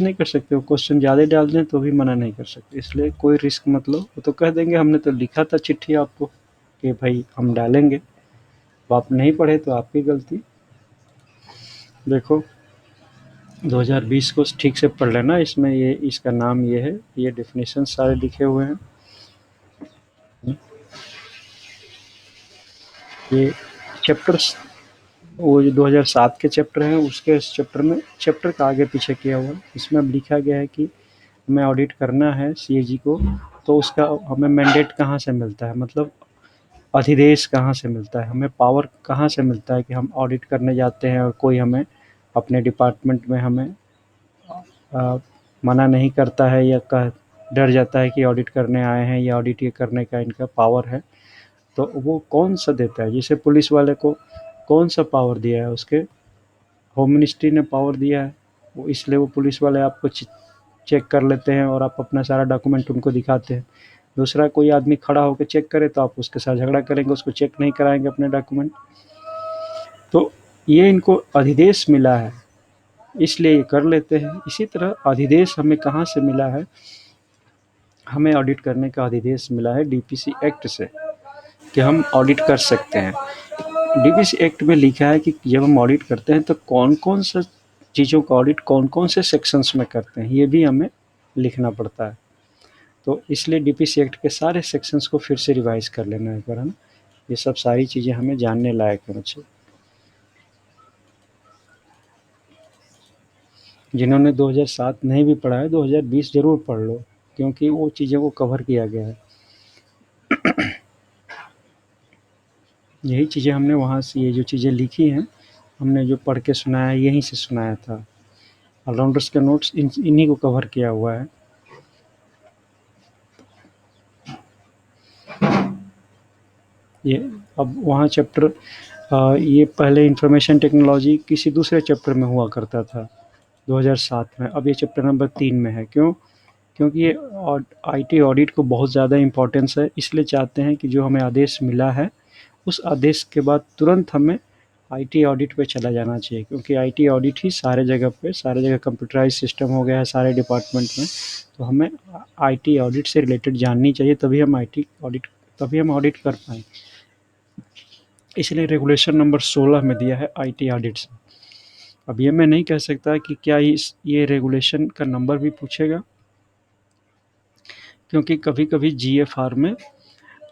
नहीं कर सकते, वो क्वेश्चन ज़्यादा डाल दें तो भी मना नहीं कर सकते, इसलिए कोई रिस्क मत लो। वो तो कह देंगे हमने तो लिखा था चिट्ठी आपको कि भाई हम डालेंगे, अब आप नहीं पढ़े तो आपकी गलती। देखो 2020 को ठीक से पढ़ लेना, इसमें ये इसका नाम ये है, ये डेफिनेशन सारे लिखे हुए हैं। ये चैप्टर्स वो जो 2007 के चैप्टर हैं उसके इस चैप्टर में चैप्टर का आगे पीछे किया हुआ है। इसमें अब लिखा गया है कि हमें ऑडिट करना है सीएजी को, तो उसका हमें मैंडेट कहाँ से मिलता है, मतलब अधिदेश कहाँ से मिलता है, हमें पावर कहाँ से मिलता है कि हम ऑडिट करने जाते हैं और कोई हमें अपने डिपार्टमेंट में हमें मना नहीं करता है या कह डर जाता है कि ऑडिट करने आए हैं या ऑडिट ये करने का इनका पावर है, तो वो कौन सा देता है। जैसे पुलिस वाले को कौन सा पावर दिया है, उसके होम मिनिस्ट्री ने पावर दिया है, वो इसलिए वो पुलिस वाले आपको चेक कर लेते हैं और आप अपना सारा डॉक्यूमेंट उनको दिखाते हैं। दूसरा कोई आदमी खड़ा होकर चेक करे तो आप उसके साथ झगड़ा करेंगे, उसको चेक नहीं कराएंगे अपने डॉक्यूमेंट। तो ये इनको अधिदेश मिला है इसलिए ये कर लेते हैं। इसी तरह अधिदेश हमें कहाँ से मिला है, हमें ऑडिट करने का अधिदेश मिला है डीपीसी एक्ट से, कि हम ऑडिट कर सकते हैं। डीपीसी एक्ट में लिखा है कि जब हम ऑडिट करते हैं तो कौन कौन सा चीज़ों का ऑडिट कौन कौन से सेक्शंस में करते हैं, ये भी हमें लिखना पड़ता है। तो इसलिए डीपीसी एक्ट के सारे सेक्शंस को फिर से रिवाइज कर लेना एक बार, है ना। ये सब सारी चीज़ें हमें जानने लायक है बच्चे। जिन्होंने 2007 नहीं भी पढ़ा है 2020 ज़रूर पढ़ लो, क्योंकि वो चीज़ों को कवर किया गया है। यही चीज़ें हमने वहाँ से, ये जो चीज़ें लिखी हैं हमने जो पढ़ के सुनाया यहीं से सुनाया था। ऑलराउंडर्स के नोट्स इन्हीं को कवर किया हुआ है। ये अब वहाँ चैप्टर ये पहले इंफॉर्मेशन टेक्नोलॉजी किसी दूसरे चैप्टर में हुआ करता था 2007 में, अब ये चैप्टर नंबर 3 में है। क्यों? क्योंकि ये आईटी ऑडिट को बहुत ज़्यादा इम्पोर्टेंस है, इसलिए चाहते हैं कि जो हमें आदेश मिला है उस आदेश के बाद तुरंत हमें आईटी ऑडिट पे चला जाना चाहिए, क्योंकि आईटी ऑडिट ही सारे जगह कंप्यूटराइज सिस्टम हो गया है सारे डिपार्टमेंट में। तो हमें आईटी ऑडिट से रिलेटेड जाननी चाहिए, तभी हम ऑडिट कर पाएँ। इसलिए रेगुलेशन नंबर 16 में दिया है आईटी ऑडिट्स। अब ये मैं नहीं कह सकता कि क्या ये रेगुलेशन का नंबर भी पूछेगा, क्योंकि कभी-कभी जीएफआर में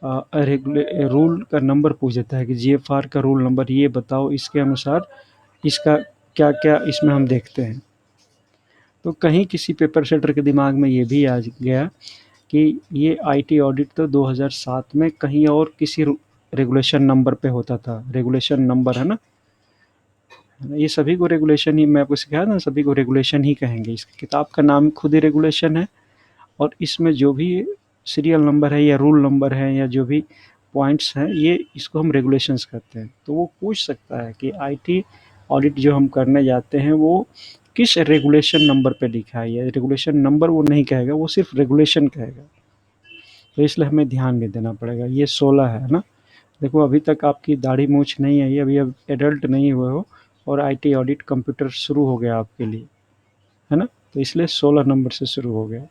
रूल का नंबर पूछ देता है कि जीएफआर का रूल नंबर ये बताओ, इसके अनुसार इसका क्या-क्या इसमें हम देखते हैं। तो कहीं किसी पेपर सेटर के दिमाग में ये भी आ गया कि ये आईटी ऑडिट तो 2007 में कहीं और किसी रेगुलेशन नंबर पे होता था। रेगुलेशन नंबर है ना, ये सभी को रेगुलेशन ही, मैं आपको सिखाया ना, सभी को रेगुलेशन ही कहेंगे। इस किताब का नाम खुद ही रेगुलेशन है, और इसमें जो भी सीरियल नंबर है या रूल नंबर है या जो भी पॉइंट्स हैं, ये इसको हम रेगुलेशंस कहते हैं। तो वो पूछ सकता है कि आईटी ऑडिट जो हम करने जाते हैं वो किस रेगुलेशन नंबर पे लिखा है। ये रेगुलेशन नंबर वो नहीं कहेगा, वो सिर्फ रेगुलेशन कहेगा। तो इसलिए हमें ध्यान भी देना पड़ेगा। ये 16 है ना। देखो अभी तक आपकी दाढ़ी मूछ नहीं आई, अभी अब एडल्ट नहीं हुए हो, और आईटी ऑडिट कंप्यूटर शुरू हो गया आपके लिए, है ना। तो इसलिए 16 नंबर से शुरू हो गया।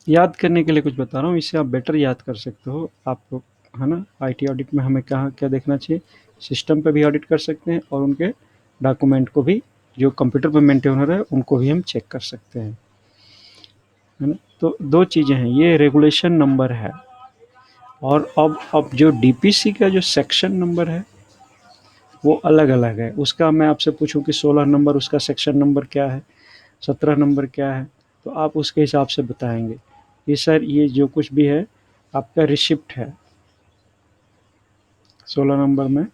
याद करने के लिए कुछ बता रहा हूँ, इससे आप बेटर याद कर सकते हो आपको, है ना। आईटी ऑडिट में हमें कहाँ क्या देखना चाहिए, सिस्टम पे भी ऑडिट कर सकते हैं और उनके डॉक्यूमेंट को भी, जो कंप्यूटर पे मेंटेन हो रहा है उनको भी हम चेक कर सकते हैं, है ना। तो दो चीज़ें हैं, ये रेगुलेशन नंबर है, और अब जो डीपीसी का जो सेक्शन नंबर है वो अलग अलग है। उसका मैं आपसे पूछूं कि 16 नंबर उसका सेक्शन नंबर क्या है, 17 नंबर क्या है, तो आप उसके हिसाब से बताएंगे कि सर ये जो कुछ भी है आपका रिसिप्ट है। 16 नंबर में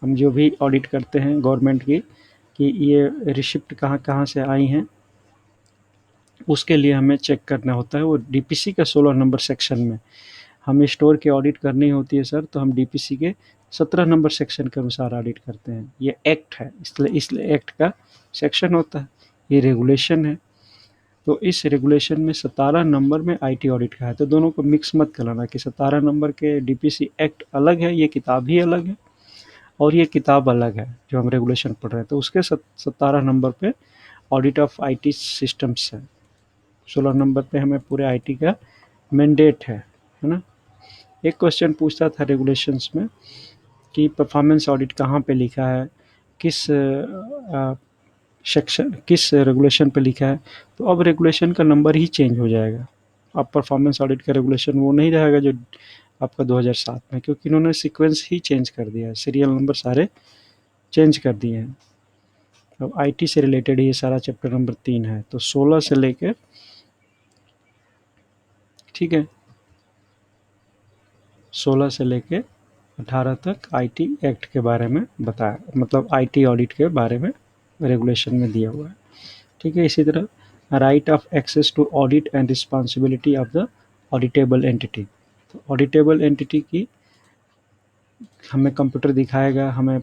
हम जो भी ऑडिट करते हैं गवर्नमेंट की, कि ये रिसिप्ट कहाँ कहाँ से आई हैं, उसके लिए हमें चेक करना होता है। वो डीपीसी का 16 नंबर सेक्शन में हमें स्टोर की ऑडिट करनी होती है सर, तो हम डीपीसी के 17 नंबर सेक्शन के अनुसार ऑडिट करते हैं। ये एक्ट है, इसलिए एक्ट का सेक्शन होता है, ये रेगुलेशन है। तो इस रेगुलेशन में 17 नंबर में आईटी ऑडिट का है, तो दोनों को मिक्स मत कराना कि 17 नंबर के डीपीसी एक्ट अलग है, ये किताब ही अलग है, और ये किताब अलग है जो हम रेगुलेशन पढ़ रहे हैं, तो उसके 17 नंबर पे ऑडिट ऑफ आईटी सिस्टम्स है। 16 नंबर पे हमें पूरे आईटी का मैंडेट है ना। एक क्वेश्चन पूछता था रेगुलेशंस में कि परफॉर्मेंस ऑडिट कहाँ पे लिखा है, किस सेक्शन, किस रेगुलेशन पे लिखा है। तो अब रेगुलेशन का नंबर ही चेंज हो जाएगा। अब परफॉर्मेंस ऑडिट का रेगुलेशन वो नहीं रहेगा जो आपका 2007 में, क्योंकि इन्होंने सीक्वेंस ही चेंज कर दिया है, सीरियल नंबर सारे चेंज कर दिए हैं। अब आईटी से रिलेटेड ये सारा चैप्टर नंबर 3 है। तो 16 से लेके, ठीक है, 16 से लेके 18 तक आईटी एक्ट के बारे में बताया, मतलब आईटी ऑडिट के बारे में रेगुलेशन में दिया हुआ है। ठीक है, इसी तरह right of access to audit and responsibility of the auditable entity. तो ऑडिटेबल एंटिटी की हमें कंप्यूटर दिखाएगा, हमें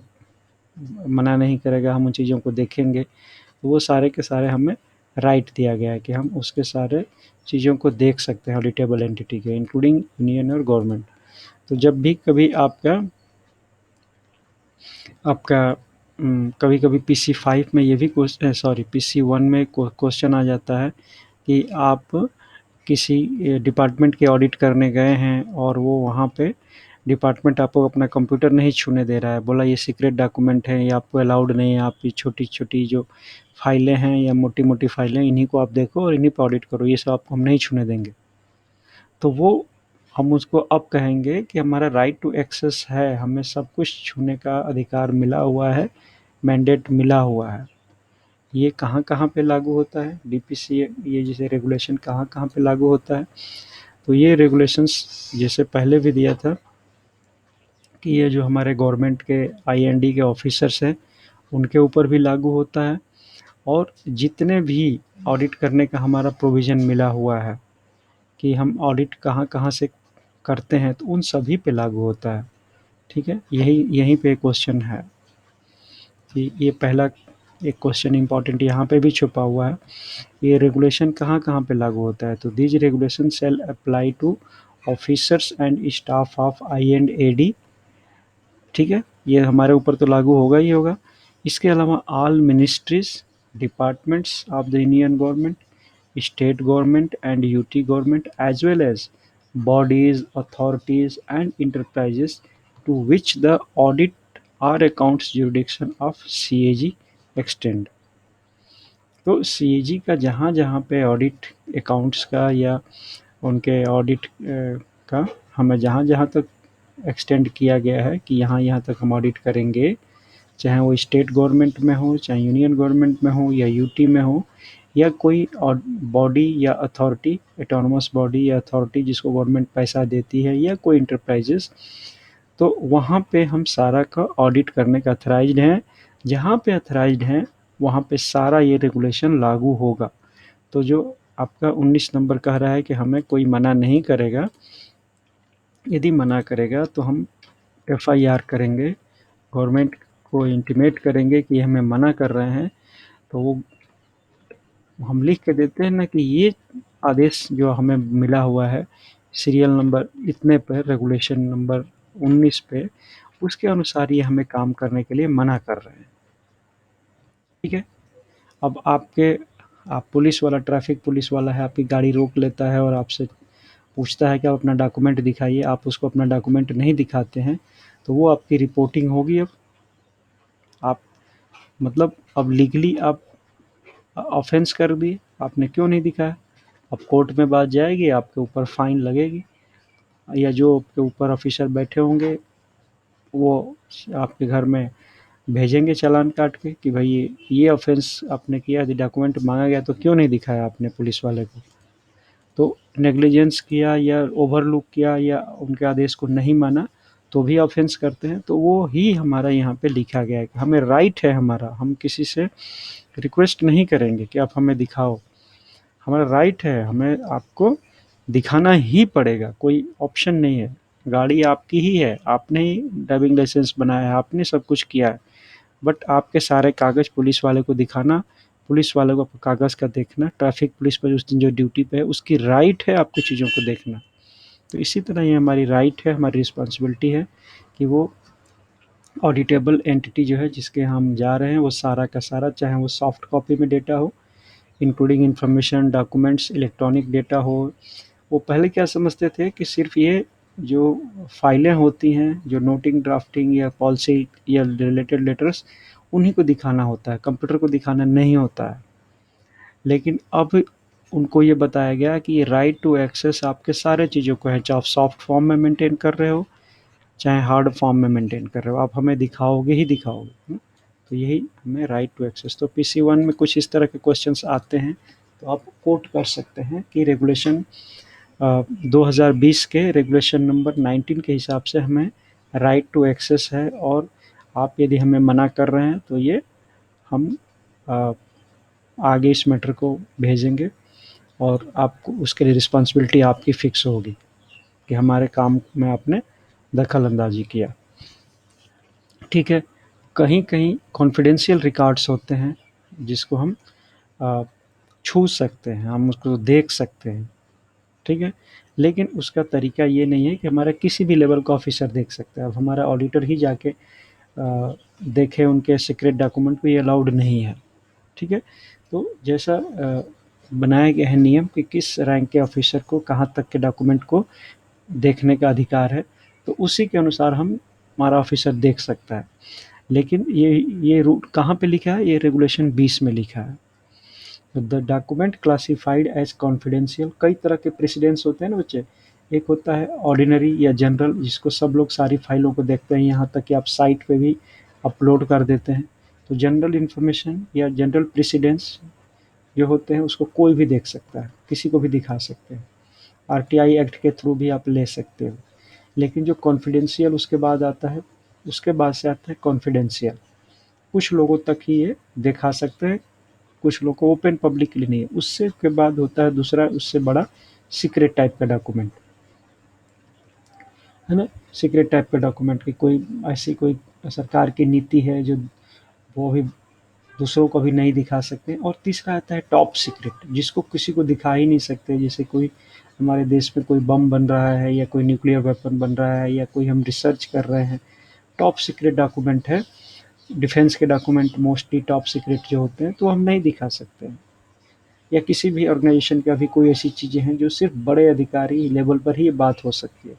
मना नहीं करेगा, हम उन चीज़ों को देखेंगे, तो वो सारे के सारे हमें राइट दिया गया है कि हम उसके सारे चीज़ों को देख सकते हैं ऑडिटेबल एंटिटी के, इंक्लूडिंग यूनियन और गवर्नमेंट। तो जब भी कभी आपका आपका कभी कभी PC5 में ये भी क्वेश्चन, सॉरी PC1 में क्वेश्चन आ जाता है कि आप किसी डिपार्टमेंट के ऑडिट करने गए हैं और वो वहाँ पे डिपार्टमेंट आपको अपना कंप्यूटर नहीं छूने दे रहा है, बोला ये सीक्रेट डॉक्यूमेंट है, ये आपको अलाउड नहीं है, आपकी छोटी छोटी जो फाइलें हैं या मोटी मोटी फाइलें, इन्हीं को आप देखो और इन्हीं पर ऑडिट करो, ये सब आपको हम नहीं छूने देंगे। तो वो हम उसको अब कहेंगे कि हमारा राइट टू एक्सेस है, हमें सब कुछ छूने का अधिकार मिला हुआ है, मैंडेट मिला हुआ है। ये कहाँ कहाँ पे लागू होता है, डीपीसी, ये जैसे रेगुलेशन कहाँ कहाँ पे लागू होता है। तो ये रेगुलेशंस जैसे पहले भी दिया था कि ये जो हमारे गवर्नमेंट के आईएनडी के ऑफिसर्स हैं उनके ऊपर भी लागू होता है, और जितने भी ऑडिट करने का हमारा प्रोविज़न मिला हुआ है कि हम ऑडिट कहाँ कहाँ से करते हैं, तो उन सभी पे लागू होता है। ठीक है, यही यहीं पे क्वेश्चन है कि ये पहला एक क्वेश्चन इंपॉर्टेंट यहाँ पे भी छुपा हुआ है, ये रेगुलेशन कहाँ कहाँ पे लागू होता है। तो these regulation shall apply to officers and staff of I and AD. ठीक है, ये हमारे ऊपर तो लागू होगा ही होगा। इसके अलावा all ministries, departments of the union government, state government and UT government, as well as bodies, authorities and enterprises to which the audit or accounts jurisdiction of CAG extend। तो CAG का जहाँ जहाँ पे ऑडिट अकाउंट्स का या उनके audit का हमें जहाँ जहाँ तक एक्सटेंड किया गया है कि यहाँ यहाँ तक हम ऑडिट करेंगे, चाहे वो स्टेट गवर्नमेंट में हो, चाहे यूनियन गवर्नमेंट में हो या यूटी में हो, या कोई बॉडी या अथॉरिटी, ऑटोनोमस बॉडी या अथॉरिटी जिसको गवर्नमेंट पैसा देती है, या कोई इंटरप्राइजेस, तो वहाँ पे हम सारा का ऑडिट करने का अथराइज्ड हैं। जहाँ पे अथराइज्ड हैं वहाँ पे सारा ये रेगुलेशन लागू होगा। तो जो आपका 19 नंबर कह रहा है कि हमें कोई मना नहीं करेगा, यदि मना करेगा तो हम FIR करेंगे, गवर्नमेंट को इंटीमेट करेंगे कि हमें मना कर रहे हैं, तो वो हम लिख के देते हैं ना कि ये आदेश जो हमें मिला हुआ है सीरियल नंबर इतने पर, रेगुलेशन नंबर 19 पे, उसके अनुसार ये हमें काम करने के लिए मना कर रहे हैं। ठीक है, अब आप पुलिस वाला, ट्रैफिक पुलिस वाला है, आपकी गाड़ी रोक लेता है और आपसे पूछता है कि आप अपना डॉक्यूमेंट दिखाइए, आप उसको अपना डॉक्यूमेंट नहीं दिखाते हैं, तो वो आपकी रिपोर्टिंग होगी। अब आप, मतलब अब लीगली आप ऑफेंस कर दिए, आपने क्यों नहीं दिखाया। अब कोर्ट में बात जाएगी, आपके ऊपर फाइन लगेगी, या जो आपके ऊपर ऑफिसर बैठे होंगे वो आपके घर में भेजेंगे चालान काट के कि भाई ये ऑफेंस आपने किया, यदि डॉक्यूमेंट मांगा गया तो क्यों नहीं दिखाया आपने पुलिस वाले को। तो नेग्लिजेंस किया या ओवरलुक किया या उनके आदेश को नहीं माना तो भी ऑफेंस करते हैं। तो वो ही हमारा यहाँ पे लिखा गया है कि हमें राइट है हमारा, हम किसी से रिक्वेस्ट नहीं करेंगे कि आप हमें दिखाओ, हमारा राइट है, हमें आपको दिखाना ही पड़ेगा, कोई ऑप्शन नहीं है। गाड़ी आपकी ही है, आपने ही ड्राइविंग लाइसेंस बनाया है, आपने सब कुछ किया है, बट आपके सारे कागज़ पुलिस वाले को दिखाना, पुलिस वाले को कागज़ का देखना, ट्रैफिक पुलिस पर उस दिन जो ड्यूटी पे है उसकी राइट है आपकी चीज़ों को देखना। तो इसी तरह ये हमारी राइट है, हमारी रिस्पॉन्सिबिलिटी है कि वो ऑडिटेबल एंटिटी जो है जिसके हम जा रहे हैं वो सारा का सारा, चाहे वो सॉफ्ट कॉपी में डेटा हो, including information, documents, electronic data हो। वो पहले क्या समझते थे कि सिर्फ ये जो फाइलें होती हैं, जो नोटिंग, ड्राफ्टिंग या पॉलिसी या रिलेटेड लेटर्स, उन्हीं को दिखाना होता है, कंप्यूटर को दिखाना नहीं होता है। लेकिन अब उनको ये बताया गया कि ये राइट टू एक्सेस आपके सारे चीज़ों को है, चाहे आप सॉफ्ट फॉर्म में मेंटेन कर रहे हो, चाहे हार्ड फॉर्म में मेंटेन कर रहे हो, आप हमें दिखाओगे ही दिखाओगे, है ना? तो यही हमें राइट टू एक्सेस। तो पीसी वन में कुछ इस तरह के क्वेश्चंस आते हैं, तो आप कोट कर सकते हैं कि रेगुलेशन 2020 के रेगुलेशन नंबर 19 के हिसाब से हमें राइट टू एक्सेस है, और आप यदि हमें मना कर रहे हैं तो ये हम अ, आगे इस मैटर को भेजेंगे, और आपको उसके लिए रिस्पॉन्सिबिलिटी आपकी फ़िक्स होगी कि हमारे काम में आपने दखल अंदाज़ी किया। ठीक है, कहीं-कहीं कॉन्फिडेंशियल रिकॉर्ड्स होते हैं जिसको हम अ, छू सकते हैं, हम उसको देख सकते हैं, ठीक है? लेकिन उसका तरीका ये नहीं है कि हमारा किसी भी लेवल का ऑफ़िसर देख सकता है। अब हमारा ऑडिटर ही जाके देखे उनके सीक्रेट डॉक्यूमेंट को, ये अलाउड नहीं है, ठीक है? तो जैसा बनाया गया है नियम कि किस रैंक के ऑफ़िसर को कहाँ तक के डॉक्यूमेंट को देखने का अधिकार है, तो उसी के अनुसार हमारा ऑफ़िसर देख सकता है। लेकिन ये रूल कहाँ पे लिखा है? ये रेगुलेशन 20 में लिखा है। The document classified as confidential, कई तरह के प्रेसिडेंस होते हैं ना बच्चे। एक होता है ऑर्डिनरी या जनरल, जिसको सब लोग सारी फाइलों को देखते हैं, यहाँ तक कि आप साइट पे भी अपलोड कर देते हैं। तो जनरल इन्फॉर्मेशन या जनरल प्रेसिडेंस जो होते हैं उसको कोई भी देख सकता है, किसी को भी दिखा सकते हैं। आरटीआई एक्ट के थ्रू भी आप ले सकते हो। लेकिन जो कॉन्फिडेंशियल उसके बाद आता है, उसके बाद से आता है कॉन्फिडेंशियल। कुछ लोगों तक ही ये दिखा सकते हैं, कुछ लोग को ओपन पब्लिकली नहीं है। उससे के बाद होता है दूसरा, उससे बड़ा सीक्रेट टाइप का डॉक्यूमेंट, है ना? सीक्रेट टाइप का डॉक्यूमेंट की कोई ऐसी कोई सरकार की नीति है जो वो भी दूसरों को भी नहीं दिखा सकते। और तीसरा आता है टॉप सीक्रेट, जिसको किसी को दिखा ही नहीं सकते। जैसे कोई हमारे देश में कोई बम बन रहा है, या कोई न्यूक्लियर वेपन बन रहा है, या कोई हम रिसर्च कर रहे हैं, टॉप सीक्रेट डॉक्यूमेंट है। डिफेंस के डॉक्यूमेंट मोस्टली टॉप सीक्रेट जो होते हैं, तो हम नहीं दिखा सकते हैं। या किसी भी ऑर्गेनाइजेशन का भी कोई ऐसी चीज़ें हैं जो सिर्फ बड़े अधिकारी लेवल पर ही ये बात हो सकती है,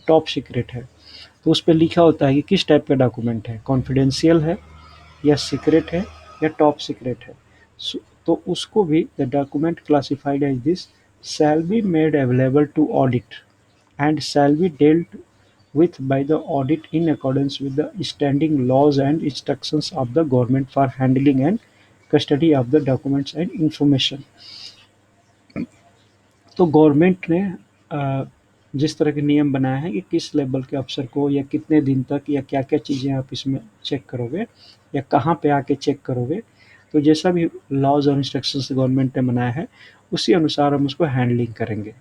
टॉप सीक्रेट है। तो उस पर लिखा होता है कि किस टाइप का डॉक्यूमेंट है, कॉन्फिडेंशियल है, या सीक्रेट है, या टॉप सीक्रेट है। तो उसको भी the document classified as this shall be made available to audit and shall be dealt with by the audit in accordance with the standing laws and instructions of the government for handling and custody of the documents and information। तो government ने जिस तरह के नियम बनाए हैं कि किस लेवल के अफसर को या कितने दिन तक या क्या-क्या चीज़ें आप इसमें चेक करोगे, या कहाँ पे आके चेक करोगे, तो जैसा भी लॉज़ और इंस्ट्रक्शंस गवर्नमेंट ने बनाया है, उसी अनुसार हम उसको हैंडलिंग करेंगे,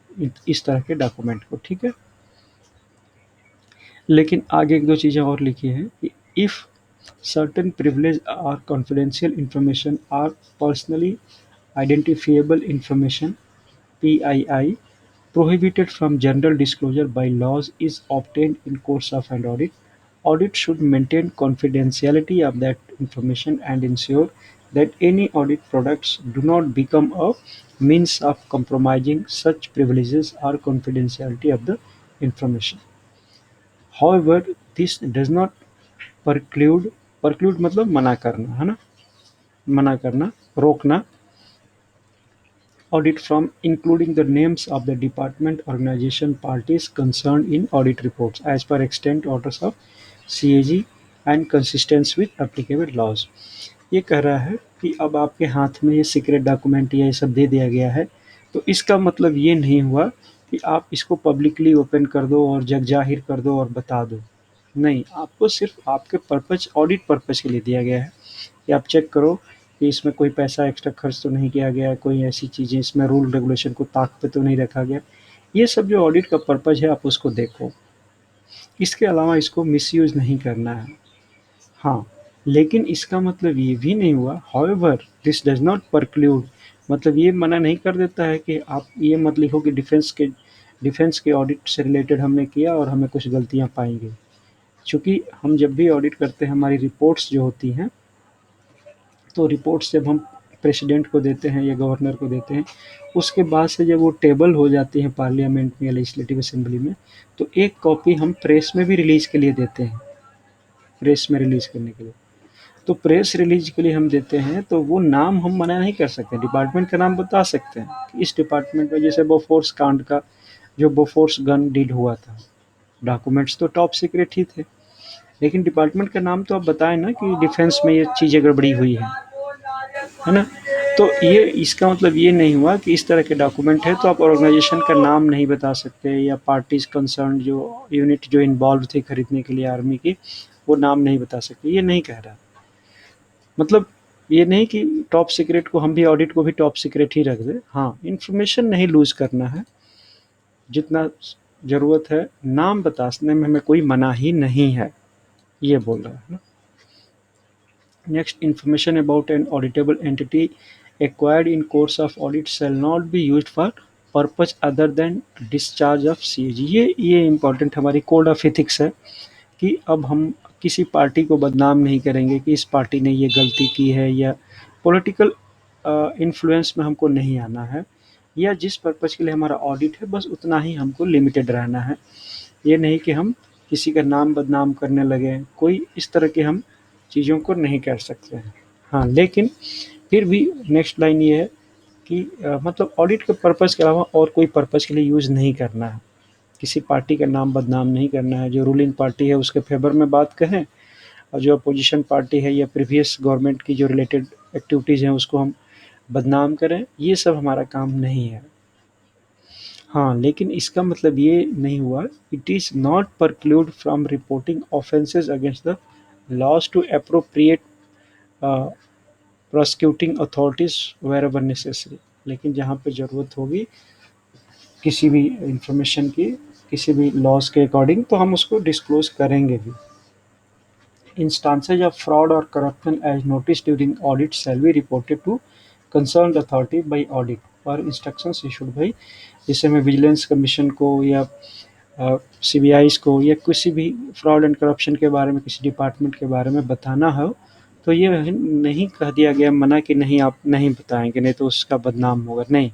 इस तरह के डॉक्यूमेंट को, ठीक है? लेकिन आगे 1-2 चीज़ें और लिखी हैं कि इफ़ सर्टेन प्रिविलेज और कॉन्फिडेंशियल इन्फॉर्मेशन और personally identifiable information (PII) prohibited from general disclosure by laws is obtained in course of an audit. Audit should maintain confidentiality of that information and ensure that any audit products do not become a means of compromising such privileges or confidentiality of the information. However, this does not preclude मतलब मना करना, है ना? मना करना, रोकना audit from including the names of the department, organization, parties concerned in audit reports as per extent orders of CAG and consistent with applicable laws। ये कह रहा है कि अब आपके हाथ में ये सीक्रेट डॉक्यूमेंट या ये सब दे दिया गया है, तो इसका मतलब ये नहीं हुआ कि आप इसको पब्लिकली ओपन कर दो और जग जाहिर कर दो और बता दो। नहीं, आपको सिर्फ आपके पर्पज़, ऑडिट पर्पज़ के लिए दिया गया है कि आप चेक करो कि इसमें कोई पैसा एक्स्ट्रा खर्च तो नहीं किया गया है, कोई ऐसी चीज़ें इसमें रूल रेगुलेशन को ताक पे तो नहीं रखा गया। ये सब जो ऑडिट का पर्पज़ है, आप उसको देखो। इसके अलावा इसको मिसयूज़ नहीं करना है। हाँ, लेकिन इसका मतलब ये भी नहीं हुआ हाउएवर दिस डज़ नॉट परक्लूड, मतलब ये मना नहीं कर देता है कि आप ये मत लिखो कि डिफेंस के ऑडिट से रिलेटेड हमने किया और हमें कुछ गलतियाँ पाई गई। चूँकि हम जब भी ऑडिट करते हैं, हमारी रिपोर्ट्स जो होती हैं, तो रिपोर्ट्स जब हम प्रेसिडेंट को देते हैं या गवर्नर को देते हैं, उसके बाद से जब वो टेबल हो जाती हैं पार्लियामेंट में या लेजिस्लेटिव असेंबली में, तो एक कॉपी हम प्रेस में भी रिलीज़ के लिए देते हैं, प्रेस में रिलीज़ करने के लिए। तो प्रेस रिलीज के लिए हम देते हैं, तो वो नाम हम मना नहीं कर सकते, डिपार्टमेंट का नाम बता सकते हैं कि इस डिपार्टमेंट में, जैसे बोफोर्स कांड का, जो बोफोर्स गन डील हुआ था, डॉक्यूमेंट्स तो टॉप सीक्रेट ही थे, लेकिन डिपार्टमेंट का नाम तो आप बताएं ना कि डिफेंस में ये चीज़ें गड़बड़ी हुई है ना। तो ये इसका मतलब ये नहीं हुआ कि इस तरह के डॉक्यूमेंट है तो आप ऑर्गेनाइजेशन का नाम नहीं बता सकते, या पार्टीज कंसर्न जो यूनिट जो इन्वॉल्व थी खरीदने के लिए आर्मी की, वो नाम नहीं बता सकते, ये नहीं कह रहा। मतलब ये नहीं कि टॉप सीक्रेट को हम भी, ऑडिट को भी टॉप सीक्रेट ही रख दें। हाँ, इन्फॉर्मेशन नहीं लूज़ करना है, जितना ज़रूरत है नाम बताने में हमें कोई मना ही नहीं है, ये बोल रहा है ना। Next, information about an auditable entity acquired in course of audit shall not be used for purpose other than discharge of CAG. ये इम्पॉर्टेंट हमारी कोड ऑफ एथिक्स है कि अब हम किसी पार्टी को बदनाम नहीं करेंगे कि इस पार्टी ने ये गलती की है, या पॉलिटिकल इन्फ्लुएंस में हमको नहीं आना है, या जिस पर्पज़ के लिए हमारा ऑडिट है बस उतना ही हमको लिमिटेड रहना है। ये नहीं कि हम किसी का नाम बदनाम करने लगें, कोई इस तरह की हम चीज़ों को नहीं कर सकते हैं। हाँ, लेकिन फिर भी नेक्स्ट लाइन ये है कि मतलब ऑडिट के पर्पज़ के अलावा और कोई पर्पज़ के लिए यूज़ नहीं करना है, किसी पार्टी का नाम बदनाम नहीं करना है, जो रूलिंग पार्टी है उसके फेवर में बात कहें, और जो अपोजिशन पार्टी है या प्रीवियस गवर्नमेंट की जो रिलेटेड एक्टिविटीज़ हैं उसको हम बदनाम करें, ये सब हमारा काम नहीं है। हाँ, लेकिन इसका मतलब ये नहीं हुआ, it is not precluded from reporting offences against the laws to appropriate prosecuting authorities wherever necessary. लेकिन जहाँ पे ज़रूरत होगी किसी भी इंफॉर्मेशन की, किसी भी लॉज के अकॉर्डिंग, तो हम उसको डिस्क्लोज करेंगे भी। Instances of fraud or corruption as noticed during audit shall be reported to concerned authority by audit or instructions issued by, जैसे हमें विजिलेंस कमीशन को या सीबीआईज को या किसी भी फ्रॉड एंड करप्शन के बारे में, किसी डिपार्टमेंट के बारे में बताना हो, तो ये नहीं कह दिया गया मना कि नहीं आप नहीं बताएंगे, नहीं तो उसका बदनाम होगा। नहीं,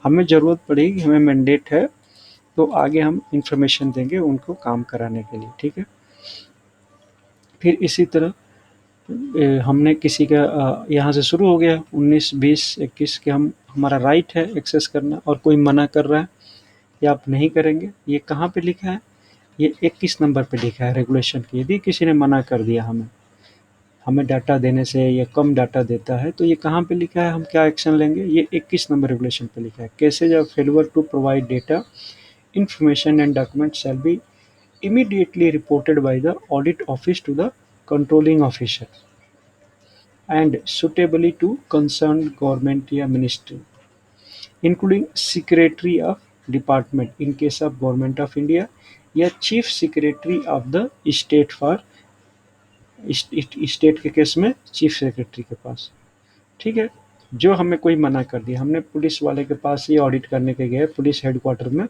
हमें ज़रूरत पड़ेगी, हमें मैंडेट है, तो आगे हम इंफॉर्मेशन देंगे उनको काम कराने के लिए, ठीक है। फिर इसी तरह हमने किसी का यहाँ से शुरू हो गया 19, 20, 21 के हम, हमारा राइट है एक्सेस करना, और कोई मना कर रहा है कि आप नहीं करेंगे। ये कहाँ पे लिखा है? ये 21 नंबर पे लिखा है रेगुलेशन की। यदि किसी ने मना कर दिया हमें डाटा देने से, या कम डाटा देता है, तो ये कहाँ पे लिखा है, हम क्या एक्शन लेंगे? ये 21 नंबर रेगुलेशन पे लिखा है। Cases of failure to provide data, information and documents shall be immediately reported by the audit office to the controlling officer and suitably to concerned government या ministry, including secretary of department in case of government of India, या chief secretary of the state for state के case में chief secretary के पास। ठीक है, जो हमें कोई मना कर दिया, हमने पुलिस वाले के पास ये ऑडिट करने के गए पुलिस हेडक्वार्टर में,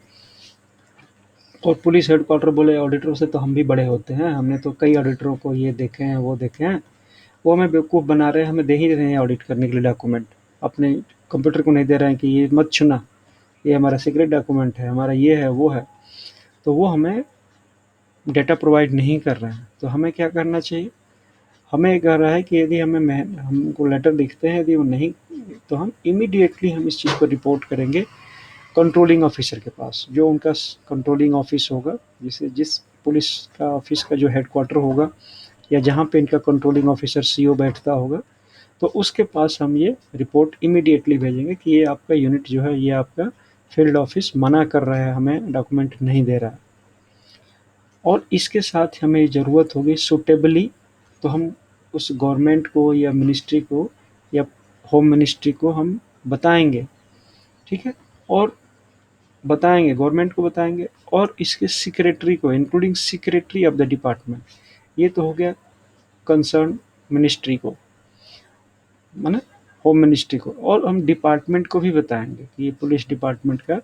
और पुलिस हेडक्वार्टर बोले ऑडिटरों से तो हम भी बड़े होते हैं, हमने तो कई ऑडिटरों को ये देखे हैं वो देखे हैं, वो हमें बेवकूफ़ बना रहे हैं, हमें दे ही रहे हैं ऑडिट करने के लिए डॉक्यूमेंट, अपने कंप्यूटर को नहीं दे रहे हैं कि ये मत छूना, ये हमारा सीक्रेट डॉक्यूमेंट है, हमारा ये है वो है, तो वो हमें डेटा प्रोवाइड नहीं कर रहे हैं। तो हमें क्या करना चाहिए? हमें ये कह रहा है कि यदि हमको लेटर लिखते हैं, यदि वो नहीं, तो हम इमीडिएटली हम इस चीज़ को रिपोर्ट करेंगे कंट्रोलिंग ऑफिसर के पास, जो उनका कंट्रोलिंग ऑफिस होगा, जिस पुलिस का ऑफिस का जो हेडक्वार्टर होगा, या जहाँ पे इनका कंट्रोलिंग ऑफिसर सीओ बैठता होगा, तो उसके पास हम ये रिपोर्ट इमीडिएटली भेजेंगे कि ये आपका यूनिट जो है, ये आपका फील्ड ऑफिस मना कर रहा है, हमें डॉक्यूमेंट नहीं दे रहा है। और इसके साथ हमें ज़रूरत होगी सूटेबली, तो हम उस गवर्नमेंट को या मिनिस्ट्री को या होम मिनिस्ट्री को हम बताएंगे, ठीक है, और बताएंगे, गवर्नमेंट को बताएंगे, और इसके सेक्रेटरी को, including secretary of the department, ये तो हो गया कंसर्न मिनिस्ट्री को, माने होम मिनिस्ट्री को, और हम डिपार्टमेंट को भी बताएंगे कि ये पुलिस डिपार्टमेंट का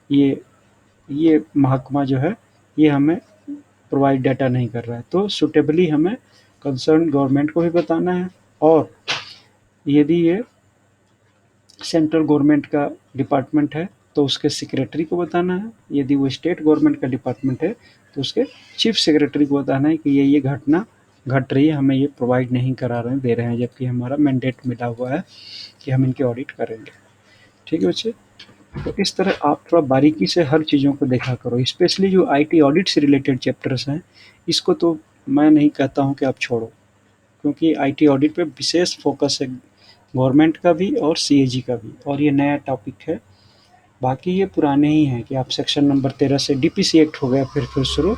ये महकमा जो है, ये हमें प्रोवाइड डाटा नहीं कर रहा है। तो सूटेबली हमें कंसर्न गवर्नमेंट को भी बताना है, और यदि ये सेंट्रल गवर्नमेंट का डिपार्टमेंट है तो उसके सेक्रेटरी को बताना है, यदि वो स्टेट गवर्नमेंट का डिपार्टमेंट है तो उसके चीफ सेक्रेटरी को बताना है कि ये घटना घट रही है, हमें ये प्रोवाइड नहीं करा रहे हैं, दे रहे हैं, जबकि हमारा मैंडेट मिला हुआ है कि हम इनके ऑडिट करेंगे। ठीक है बच्चे? तो इस तरह आप थोड़ा बारीकी से हर चीज़ों को देखा करो, स्पेशली जो आईटी ऑडिट से रिलेटेड चैप्टर्स हैं, इसको तो मैं नहीं कहता हूँ कि आप छोड़ो, क्योंकि आईटी ऑडिट पे विशेष फोकस है गवर्नमेंट का भी और सीएजी का भी, और ये नया टॉपिक है। बाकी ये पुराने ही हैं कि आप सेक्शन नंबर 13 से डीपीसी एक्ट हो गया फिर शुरू।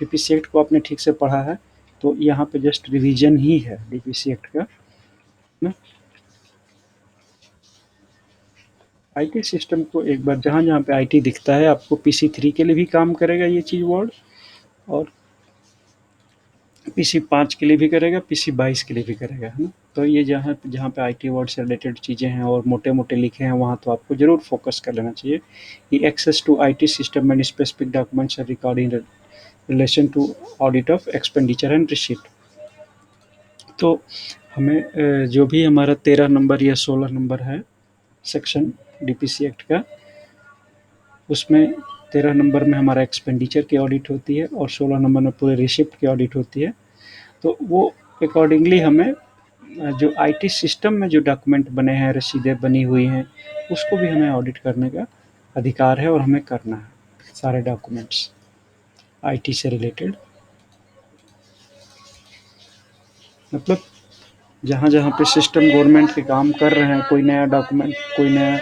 डीपीसी एक्ट को आपने ठीक से पढ़ा है, तो यहाँ पे जस्ट रिवीजन ही है डीपीसी एक्ट का ना। आईटी सिस्टम को एक बार जहाँ जहाँ पे आईटी दिखता है, आपको पीसी 3 के लिए भी काम करेगा ये चीज़ वर्ड, और पीसी 5 के लिए भी करेगा, पीसी 22 के लिए भी करेगा, है ना। तो ये जहाँ जहाँ पे आईटी वर्ड से रिलेटेड चीज़ें हैं और मोटे मोटे लिखे हैं, वहाँ तो आपको ज़रूर फोकस कर लेना चाहिए कि access to IT system and specific documents are record in relation to audit of expenditure and receipt. तो हमें जो भी हमारा 13 नंबर या 16 नंबर है सेक्शन डीपीसी एक्ट का, उसमें 13 नंबर में हमारा एक्सपेंडिचर की ऑडिट होती है और 16 नंबर में पूरे रिसिप्ट की ऑडिट होती है। तो वो अकॉर्डिंगली हमें जो आईटी सिस्टम में जो डॉक्यूमेंट बने हैं, रसीदें बनी हुई हैं, उसको भी हमें ऑडिट करने का अधिकार है और हमें करना है सारे डॉक्यूमेंट्स आईटी से रिलेटेड। मतलब जहाँ जहाँ पे सिस्टम गवर्नमेंट के काम कर रहे हैं, कोई नया डॉक्यूमेंट, कोई नया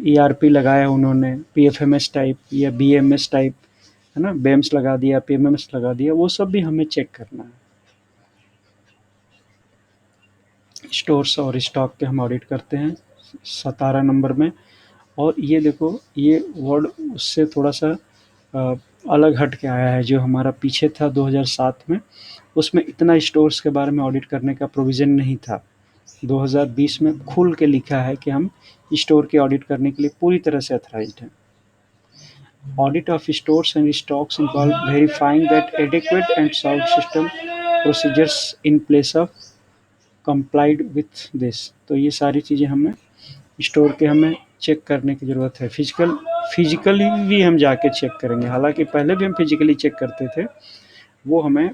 ईआरपी लगाया उन्होंने, पीएफएमएस टाइप या बीएमएस टाइप, है ना, बेम्स लगा दिया, पीएमएस लगा दिया, वो सब भी हमें चेक करना है। स्टोर्स और स्टॉक के हम ऑडिट करते हैं 17 नंबर में। और ये देखो, ये वर्ड उससे थोड़ा सा अलग हट के आया है। जो हमारा पीछे था 2007 में, उसमें इतना स्टोर्स के बारे में ऑडिट करने का प्रोविज़न नहीं था। 2020 में खुल के लिखा है कि हम स्टोर की ऑडिट करने के लिए पूरी तरह से अथराइज्ड हैं। Audit of stores and stocks involve verifying that adequate and sound system procedures in place of complied with this। तो ये सारी चीज़ें हमें स्टोर के हमें चेक करने की ज़रूरत है। फिजिकली भी हम जाके चेक करेंगे, हालांकि पहले भी हम फिजिकली चेक करते थे। वो हमें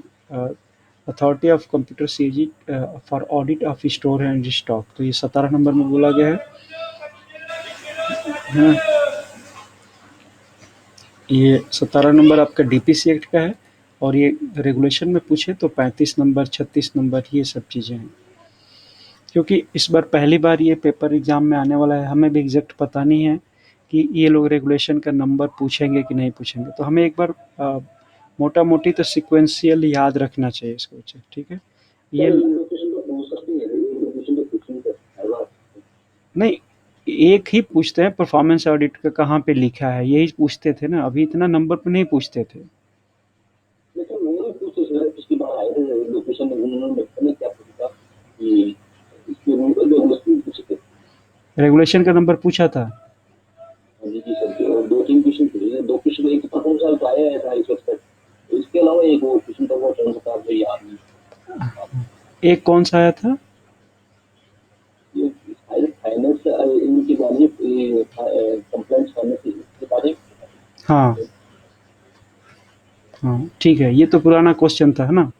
authority of computer CG for audit of store and stock, तो ये 17 नंबर में बोला गया है। हाँ, ये 17 नंबर आपका डीपीसी एक्ट का है, और ये रेगुलेशन में पूछे तो 35 नंबर, 36 नंबर, ये सब चीज़ें हैं। क्योंकि इस बार पहली बार ये पेपर एग्ज़ाम में आने वाला है, हमें भी एग्जैक्ट पता नहीं है कि ये लोग रेगुलेशन का नंबर पूछेंगे कि नहीं पूछेंगे। तो हमें एक बार मोटा मोटी तो सिक्वेंशियल याद रखना चाहिए इसको बच्चे, ठीक है। ये नहीं, एक ही पूछते हैं परफॉर्मेंस ऑडिट का कहाँ पे लिखा है, यही पूछते थे ना, अभी इतना नंबर पे नहीं पूछते थे। रेगुलेशन का नंबर पूछा था। जी जी सर, और 2-3 क्वेश्चन पूछे थे, 2 क्वेश्चन, एक तो परफॉर्मेंस वाला तो आया है 250। इसके अलावा एक वो क्वेश्चन था, वो कौन सा था मुझे याद नहीं। एक कौन सा आया था? ये फाइनेंस इनके बारे में, कंप्लेंट्स फाइनेंस के बारे में। हाँ हाँ, ठीक है, ये तो पुराना क्वेश्चन था, है ना।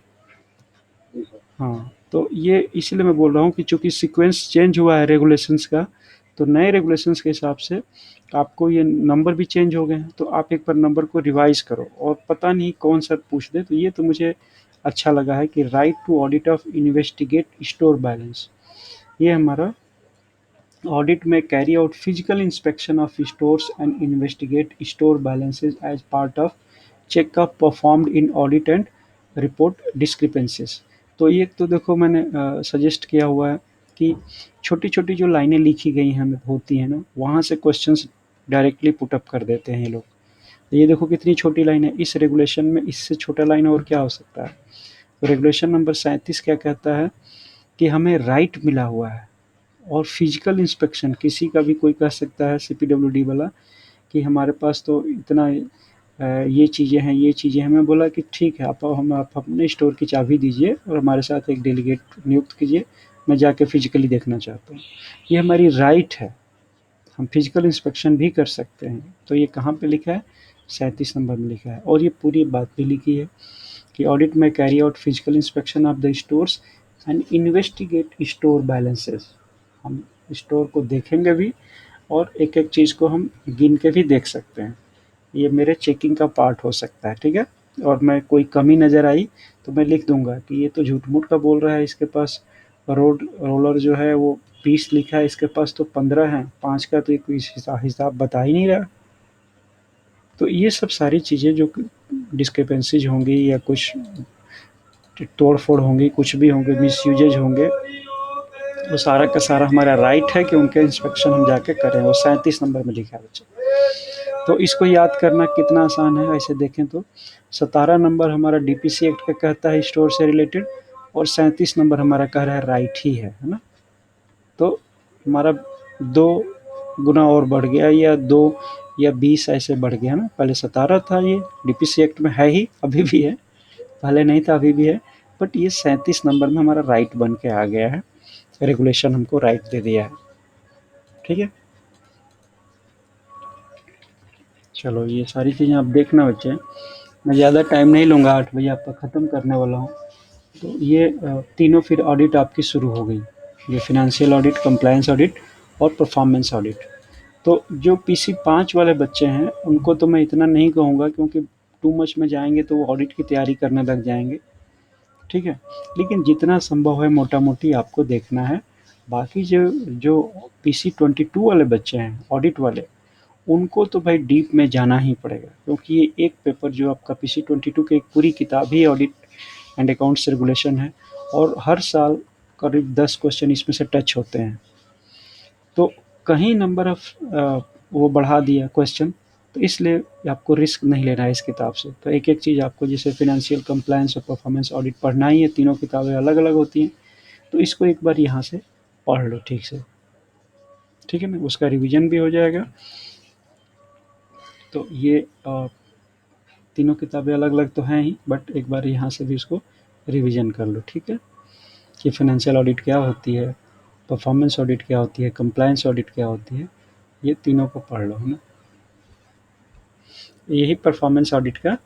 हाँ, तो ये इसलिए मैं बोल रहा हूँ कि चूँकि सीक्वेंस चेंज हुआ है रेगुलेशंस का, तो नए रेगुलेशंस के हिसाब से आपको ये नंबर भी चेंज हो गए हैं। तो आप एक बार नंबर को रिवाइज़ करो, और पता नहीं कौन सा पूछ दे, तो ये तो मुझे अच्छा लगा है कि right to audit of investigate store balance. ये हमारा ऑडिट में carry out physical inspection of stores and investigate store balances as part of checkup performed in audit and report discrepancies. तो ये तो देखो, मैंने सजेस्ट किया हुआ है कि छोटी छोटी जो लाइनें लिखी गई हैं होती हैं ना, वहाँ से क्वेश्चंस डायरेक्टली पुट अप कर देते हैं ये लोग। ये देखो कितनी छोटी लाइन है, इस रेगुलेशन में इससे छोटा लाइन और क्या हो सकता है। तो रेगुलेशन नंबर 37 क्या कहता है कि हमें राइट मिला हुआ है, और फिजिकल इंस्पेक्शन किसी का भी कोई कह सकता है, सीपीडब्ल्यूडी वाला, कि हमारे पास तो इतना ये चीज़ें हैं, ये चीज़ें हैं। मैं बोला कि ठीक है, आप अपने स्टोर की चाबी दीजिए और हमारे साथ एक डेलीगेट नियुक्त कीजिए, मैं जाके फिज़िकली देखना चाहता हूँ। ये हमारी राइट है, हम फिज़िकल इंस्पेक्शन भी कर सकते हैं। तो ये कहाँ पे लिखा है? 37 नंबर में लिखा है, और ये पूरी बात भी लिखी है कि ऑडिट में carry out physical inspection of the stores and investigate store balances. हम स्टोर को देखेंगे भी और एक-एक चीज़ को हम गिन के भी देख सकते हैं। ये मेरे चेकिंग का पार्ट हो सकता है, ठीक है? और मैं कोई कमी नज़र आई तो मैं लिख दूँगा कि ये तो झूठ-मूठ का बोल रहा है, इसके पास रोलर जो है वो 20 लिखा है, इसके पास तो 15 है, 5 का तो ये कोई हिसाब बता ही नहीं रहा। तो ये सब सारी चीज़ें जो डिस्क्रिपेंसीज होंगी या कुछ तोड़-फोड़ होंगी, कुछ भी होंगे, मिसयूजेज होंगे, वो सारा का सारा हमारा राइट है कि उनके इंस्पेक्शन हम जाके करें। वो 37 नंबर में लिखा है बच्चे। तो इसको याद करना कितना आसान है, ऐसे देखें तो 17 नंबर हमारा डीपीसी एक्ट का कहता है स्टोर से रिलेटेड, और 37 नंबर हमारा कह रहा है राइट ही है ना? तो हमारा 2 गुना और बढ़ गया, या 2 या 20 ऐसे बढ़ गया ना। पहले 17 था, ये डीपीसी एक्ट में है ही, अभी भी है, पहले नहीं था, अभी भी है, बट ये 37 नंबर में हमारा राइट बन के आ गया है। रेगुलेशन हमको राइट दे दिया है, ठीक है? चलो, ये सारी चीज़ें आप देखना बच्चे। मैं ज़्यादा टाइम नहीं लूँगा, 8 बजे आपका ख़त्म करने वाला हूँ। तो ये तीनों फिर ऑडिट आपकी शुरू हो गई, ये फिनेंशियल ऑडिट, कंप्लायंस ऑडिट और परफॉर्मेंस ऑडिट। तो जो पीसी 5 वाले बच्चे हैं उनको तो मैं इतना नहीं कहूँगा, क्योंकि टू मच में जाएंगे तो वो ऑडिट की तैयारी करने लग जाएंगे, ठीक है? लेकिन जितना संभव है मोटा मोटी आपको देखना है। बाकी जो जो पीसी 22 वाले बच्चे हैं ऑडिट वाले, उनको तो भाई डीप में जाना ही पड़ेगा, क्योंकि ये एक पेपर जो आपका पीसी 22 की एक पूरी किताब ही ऑडिट एंड अकाउंट्स रेगुलेशन है, और हर साल करीब 10 क्वेश्चन इसमें से टच होते हैं। तो कहीं नंबर ऑफ वो बढ़ा दिया क्वेश्चन, तो इसलिए आपको रिस्क नहीं लेना है इस किताब से। तो एक-एक चीज़ आपको, जैसे फिनेंशियल कंप्लायंस और परफॉर्मेंस ऑडिट पढ़ना ही है, तीनों किताबें अलग-अलग होती हैं, तो इसको एक बार यहाँ से पढ़ लो ठीक से, ठीक है ना? उसका रिवीजन भी हो जाएगा। तो ये तीनों किताबें अलग-अलग तो हैं ही, बट एक बार यहाँ से भी इसको रिवीजन कर लो, ठीक है? कि फाइनेंशियल ऑडिट क्या होती है, परफॉर्मेंस ऑडिट क्या होती है, कंप्लायंस ऑडिट क्या होती है, ये तीनों को पढ़ लो, है ना? यही परफॉर्मेंस ऑडिट का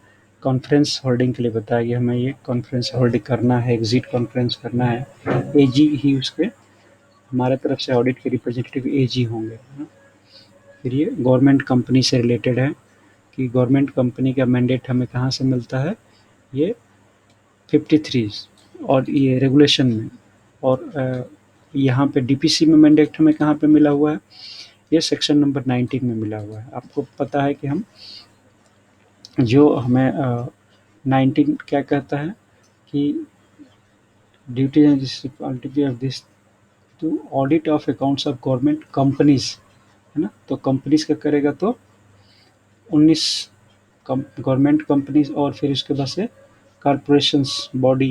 कॉन्फ्रेंस होल्डिंग के लिए बताया गया, हमें ये कॉन्फ्रेंस होल्ड करना है, एग्जिट कॉन्फ्रेंस करना है, एजी ही उसके हमारे तरफ से ऑडिट के रिप्रेजेंटेटिव एजी होंगे, है ना? फिर ये गवर्नमेंट कंपनी से रिलेटेड है कि गवर्नमेंट कंपनी का मैंडेट हमें कहाँ से मिलता है, ये 53 और ये रेगुलेशन में, और यहाँ पे डीपीसी में मैंडेट हमें कहाँ पे मिला हुआ है, ये सेक्शन नंबर 19 में मिला हुआ है। आपको पता है कि हम जो हमें 19 क्या कहता है कि duties and responsibility of this to audit of accounts of government companies, है ना? तो कंपनीज का करेगा तो 19 गवर्नमेंट कंपनीज, और फिर उसके बाद से कॉरपोरेशंस बॉडी,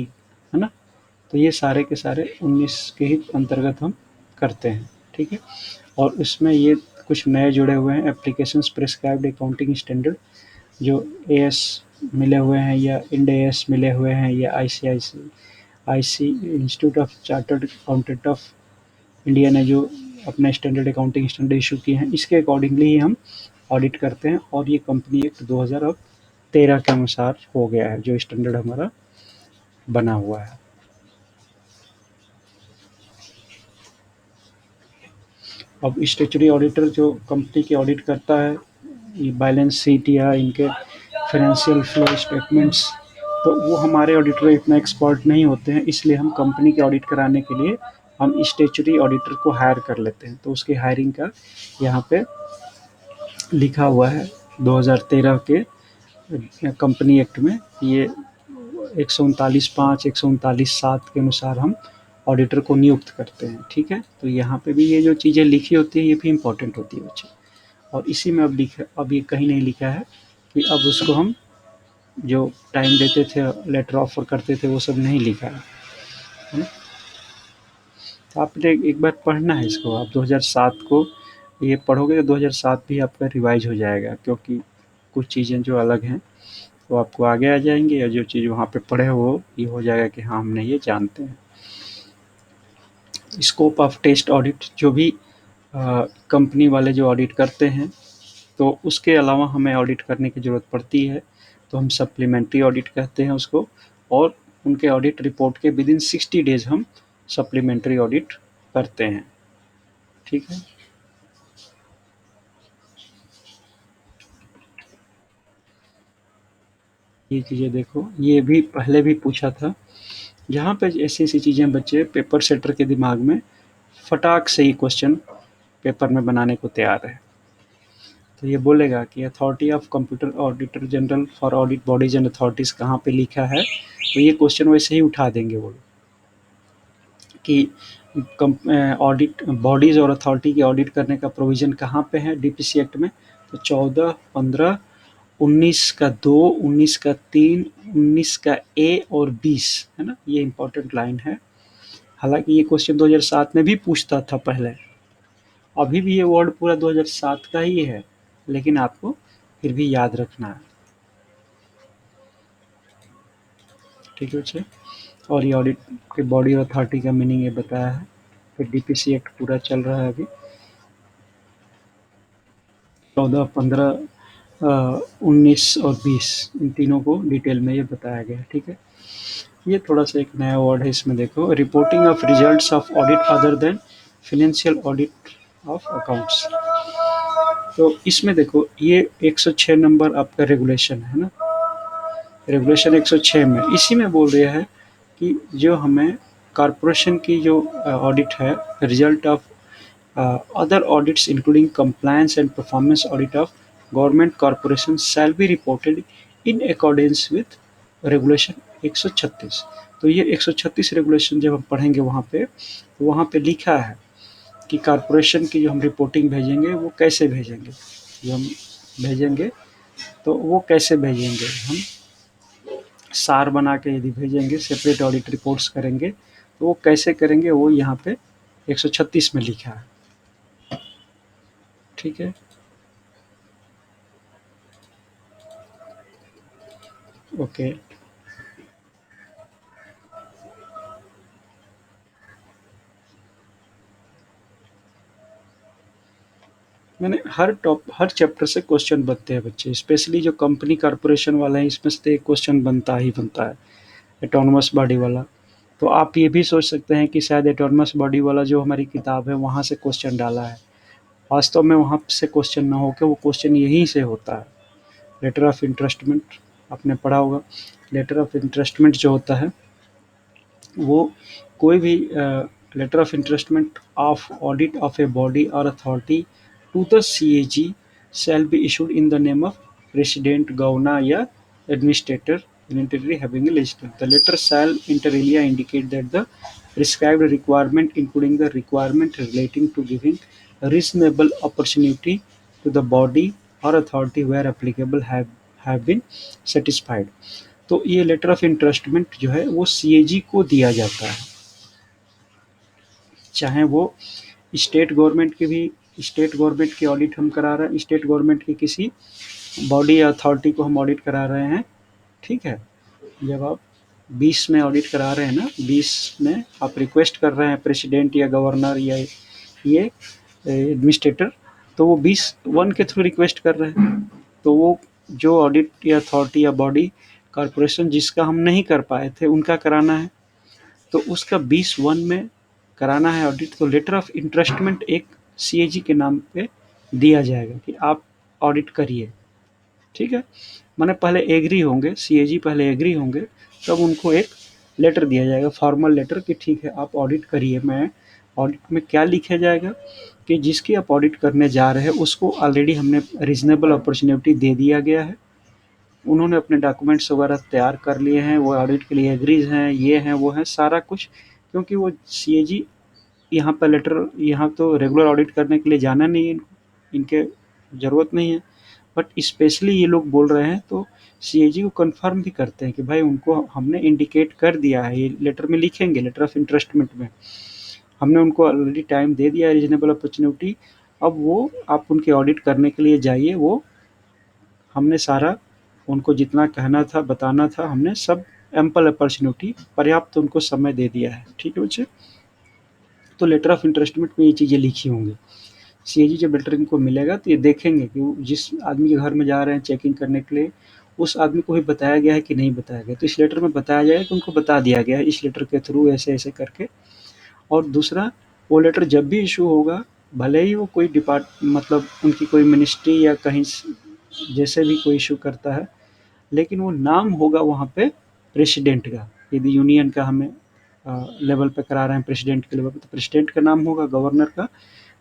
है ना? तो ये सारे के सारे 19 के ही अंतर्गत हम करते हैं, ठीक है? और इसमें ये कुछ नए जुड़े हुए हैं, एप्लीकेशंस प्रिस्क्राइब्ड अकाउंटिंग स्टैंडर्ड, जो एएस मिले हुए हैं या इंड एएस मिले हुए हैं, या ICIC IC institute of chartered accountant of India ने जो अपने स्टैंडर्ड अकाउंटिंग स्टैंडर्ड इशू किए हैं, इसके अकॉर्डिंगली ही हम ऑडिट करते हैं। और ये कंपनी एक्ट 2013 के अनुसार हो गया है, जो स्टैंडर्ड हमारा बना हुआ है। अब स्टैट्यूटरी ऑडिटर जो कंपनी की ऑडिट करता है, ये बैलेंस शीट या इनके फाइनेंशियल फ्लो स्टेटमेंट्स, तो वो हमारे ऑडिटर इतना एक्सपर्ट नहीं होते हैं, इसलिए हम कंपनी के ऑडिट कराने के लिए हम स्टैट्यूटरी ऑडिटर को हायर कर लेते हैं। तो उसकी हायरिंग का यहाँ पे लिखा हुआ है 2013 के कंपनी एक्ट में, ये 139(5), 139(7) के अनुसार हम ऑडिटर को नियुक्त करते हैं, ठीक है? तो यहाँ पे भी ये जो चीज़ें लिखी होती हैं, ये भी इम्पोर्टेंट होती है बच्चे। और इसी में अब ये कहीं नहीं लिखा है कि अब उसको हम जो टाइम देते थे, लेटर ऑफर करते थे, वो सब नहीं लिखा है ना? तो आपने एक बार पढ़ना है इसको, आप 2007 को ये पढ़ोगे तो 2007 भी आपका रिवाइज हो जाएगा, क्योंकि कुछ चीज़ें जो अलग हैं वो आपको आगे आ जाएंगी, और जो चीज़ वहाँ पे पढ़े हो ये हो जाएगा कि हाँ हमने ये जानते हैं। स्कोप ऑफ टेस्ट ऑडिट, जो भी कंपनी वाले जो ऑडिट करते हैं तो उसके अलावा हमें ऑडिट करने की ज़रूरत पड़ती है, तो हम सप्लीमेंट्री ऑडिट कहते हैं उसको, और उनके ऑडिट रिपोर्ट के विदिन 60 डेज हम सप्लीमेंट्री ऑडिट करते हैं। ठीक है। ये चीज़ें देखो, ये भी पहले भी पूछा था, जहाँ पे ऐसी ऐसी चीज़ें बच्चे पेपर सेटर के दिमाग में फटाक से ही क्वेश्चन पेपर में बनाने को तैयार है। तो ये बोलेगा कि authority of computer auditor general for audit bodies and authorities कहाँ पे लिखा है, तो ये क्वेश्चन वैसे ही उठा देंगे वो लोग कि ऑडिट बॉडीज़ और अथॉरिटी की ऑडिट करने का प्रोविज़न कहाँ पे है डीपीसी एक्ट में, तो 14, 15, 19 का 2, 19 का 3, 19 का ए और 20 है ना, ये इंपॉर्टेंट लाइन है। हालांकि ये क्वेश्चन 2007 में भी पूछता था पहले, अभी भी ये वर्ड पूरा 2007 का ही है, लेकिन आपको फिर भी याद रखना है। ठीक है बच्चे, और ये ऑडिट के बॉडी और अथॉरिटी का मीनिंग ये बताया है। फिर डीपीसी एक्ट पूरा चल रहा है अभी, 14, 15, 19 और 20, इन तीनों को डिटेल में ये बताया गया है। ठीक है। ये थोड़ा सा एक नया वर्ड है इसमें, देखो, reporting of results of audit other than financial audit of accounts. तो इसमें देखो, ये 106 नंबर आपका रेगुलेशन है ना, रेगुलेशन 106 में इसी में बोल रहा है कि जो हमें कॉरपोरेशन की जो ऑडिट है, result of other audits including compliance and performance audit of government corporations shall be reported in accordance with regulation 136। तो ये 136 रेगुलेशन जब हम पढ़ेंगे वहाँ पे लिखा है कि कॉरपोरेशन की जो हम रिपोर्टिंग भेजेंगे वो कैसे भेजेंगे, जो हम भेजेंगे तो वो कैसे भेजेंगे, हम सार बना के यदि भेजेंगे, सेपरेट ऑडिट रिपोर्ट्स करेंगे तो वो कैसे करेंगे, वो यहाँ पे 136 में लिखा है। ठीक है। ओके। मैंने हर चैप्टर से क्वेश्चन बनते हैं बच्चे, स्पेशली जो कंपनी कॉरपोरेशन वाला है इसमें से एक क्वेश्चन बनता ही बनता है, एटोनमस बॉडी वाला। तो आप ये भी सोच सकते हैं कि शायद एटोनमस बॉडी वाला जो हमारी किताब है वहाँ से क्वेश्चन डाला है, वास्तव में वहाँ से क्वेश्चन ना होकर वो क्वेश्चन यहीं से होता है। लेटर ऑफ इंटरेस्टमेंट आपने पढ़ा होगा, लेटर ऑफ इंटरेस्टमेंट जो होता है वो कोई भी letter of entrustment of audit of a body और authority to the CAG shall be issued in the name of president, governor या administrator unitary having a legislature. The letter shall inter alia indicate that the prescribed requirement, including the requirement relating to giving a reasonable opportunity to the body or authority where applicable, have been satisfied. तो ये letter of इंटरेस्टमेंट जो है वो CAG को दिया जाता है, चाहे वो स्टेट गवर्नमेंट की भी, स्टेट गवर्नमेंट की ऑडिट हम करा रहे हैं, स्टेट गवर्नमेंट की किसी बॉडी या अथॉरिटी को हम ऑडिट करा रहे हैं। ठीक है। जब आप 20 में ऑडिट करा रहे हैं ना, 20 में आप रिक्वेस्ट कर रहे हैं प्रेसिडेंट या गवर्नर या ये एडमिनिस्ट्रेटर, तो वो 20(1) के थ्रू रिक्वेस्ट कर रहे हैं, तो वो जो ऑडिट या अथॉरिटी या बॉडी कॉरपोरेशन जिसका हम नहीं कर पाए थे उनका कराना है, तो उसका 20(1) में कराना है ऑडिट, तो लेटर ऑफ इंटरेस्टमेंट एक CAG के नाम पे दिया जाएगा कि आप ऑडिट करिए। ठीक है। माने पहले एग्री होंगे, CAG पहले एग्री होंगे, तब उनको एक लेटर दिया जाएगा, फॉर्मल लेटर, कि ठीक है आप ऑडिट करिए। मैं ऑडिट में क्या लिखा जाएगा कि जिसकी आप ऑडिट करने जा रहे हैं उसको ऑलरेडी हमने रीजनेबल अपॉर्चुनिटी दे दिया गया है, उन्होंने अपने डॉक्यूमेंट्स वगैरह तैयार कर लिए हैं, वो ऑडिट के लिए एग्रीज हैं, ये हैं वो हैं सारा कुछ, क्योंकि वो CAG यहाँ पर लेटर, यहाँ तो रेगुलर ऑडिट करने के लिए जाना नहीं है, इनके ज़रूरत नहीं है, बट स्पेशली ये लोग बोल रहे हैं तो CAG को कंफर्म भी करते हैं कि भाई उनको हमने इंडिकेट कर दिया है, ये लेटर में लिखेंगे, लेटर ऑफ इंटरेस्टमेंट में हमने उनको ऑलरेडी टाइम दे दिया है, रीजनेबल अपॉर्चुनिटी, अब वो आप उनके ऑडिट करने के लिए जाइए, वो हमने सारा उनको जितना कहना था, बताना था, हमने सब एम्पल अपॉर्चुनिटी, पर्याप्त उनको समय दे दिया है। ठीक है बच्चे? तो लेटर ऑफ इंटरेस्टमेंट में ये चीज़ें लिखी होंगी। सीएजी जब लेटर इनको मिलेगा तो ये देखेंगे कि वो जिस आदमी के घर में जा रहे हैं चेकिंग करने के लिए, उस आदमी को भी बताया गया है कि नहीं बताया गया। तो इस लेटर में बताया जाएगा कि उनको बता दिया गया है इस लेटर के थ्रू ऐसे-ऐसे करके। और दूसरा, वो लेटर जब भी इश्यू होगा, भले ही वो कोई मतलब उनकी कोई मिनिस्ट्री या कहीं जैसे भी कोई इश्यू करता है, लेकिन वो नाम होगा वहाँ पे प्रेसिडेंट का। यदि यूनियन का हमें लेवल पे करा रहे हैं, प्रेसिडेंट के लेवल पे, तो प्रेसिडेंट का नाम होगा, गवर्नर का,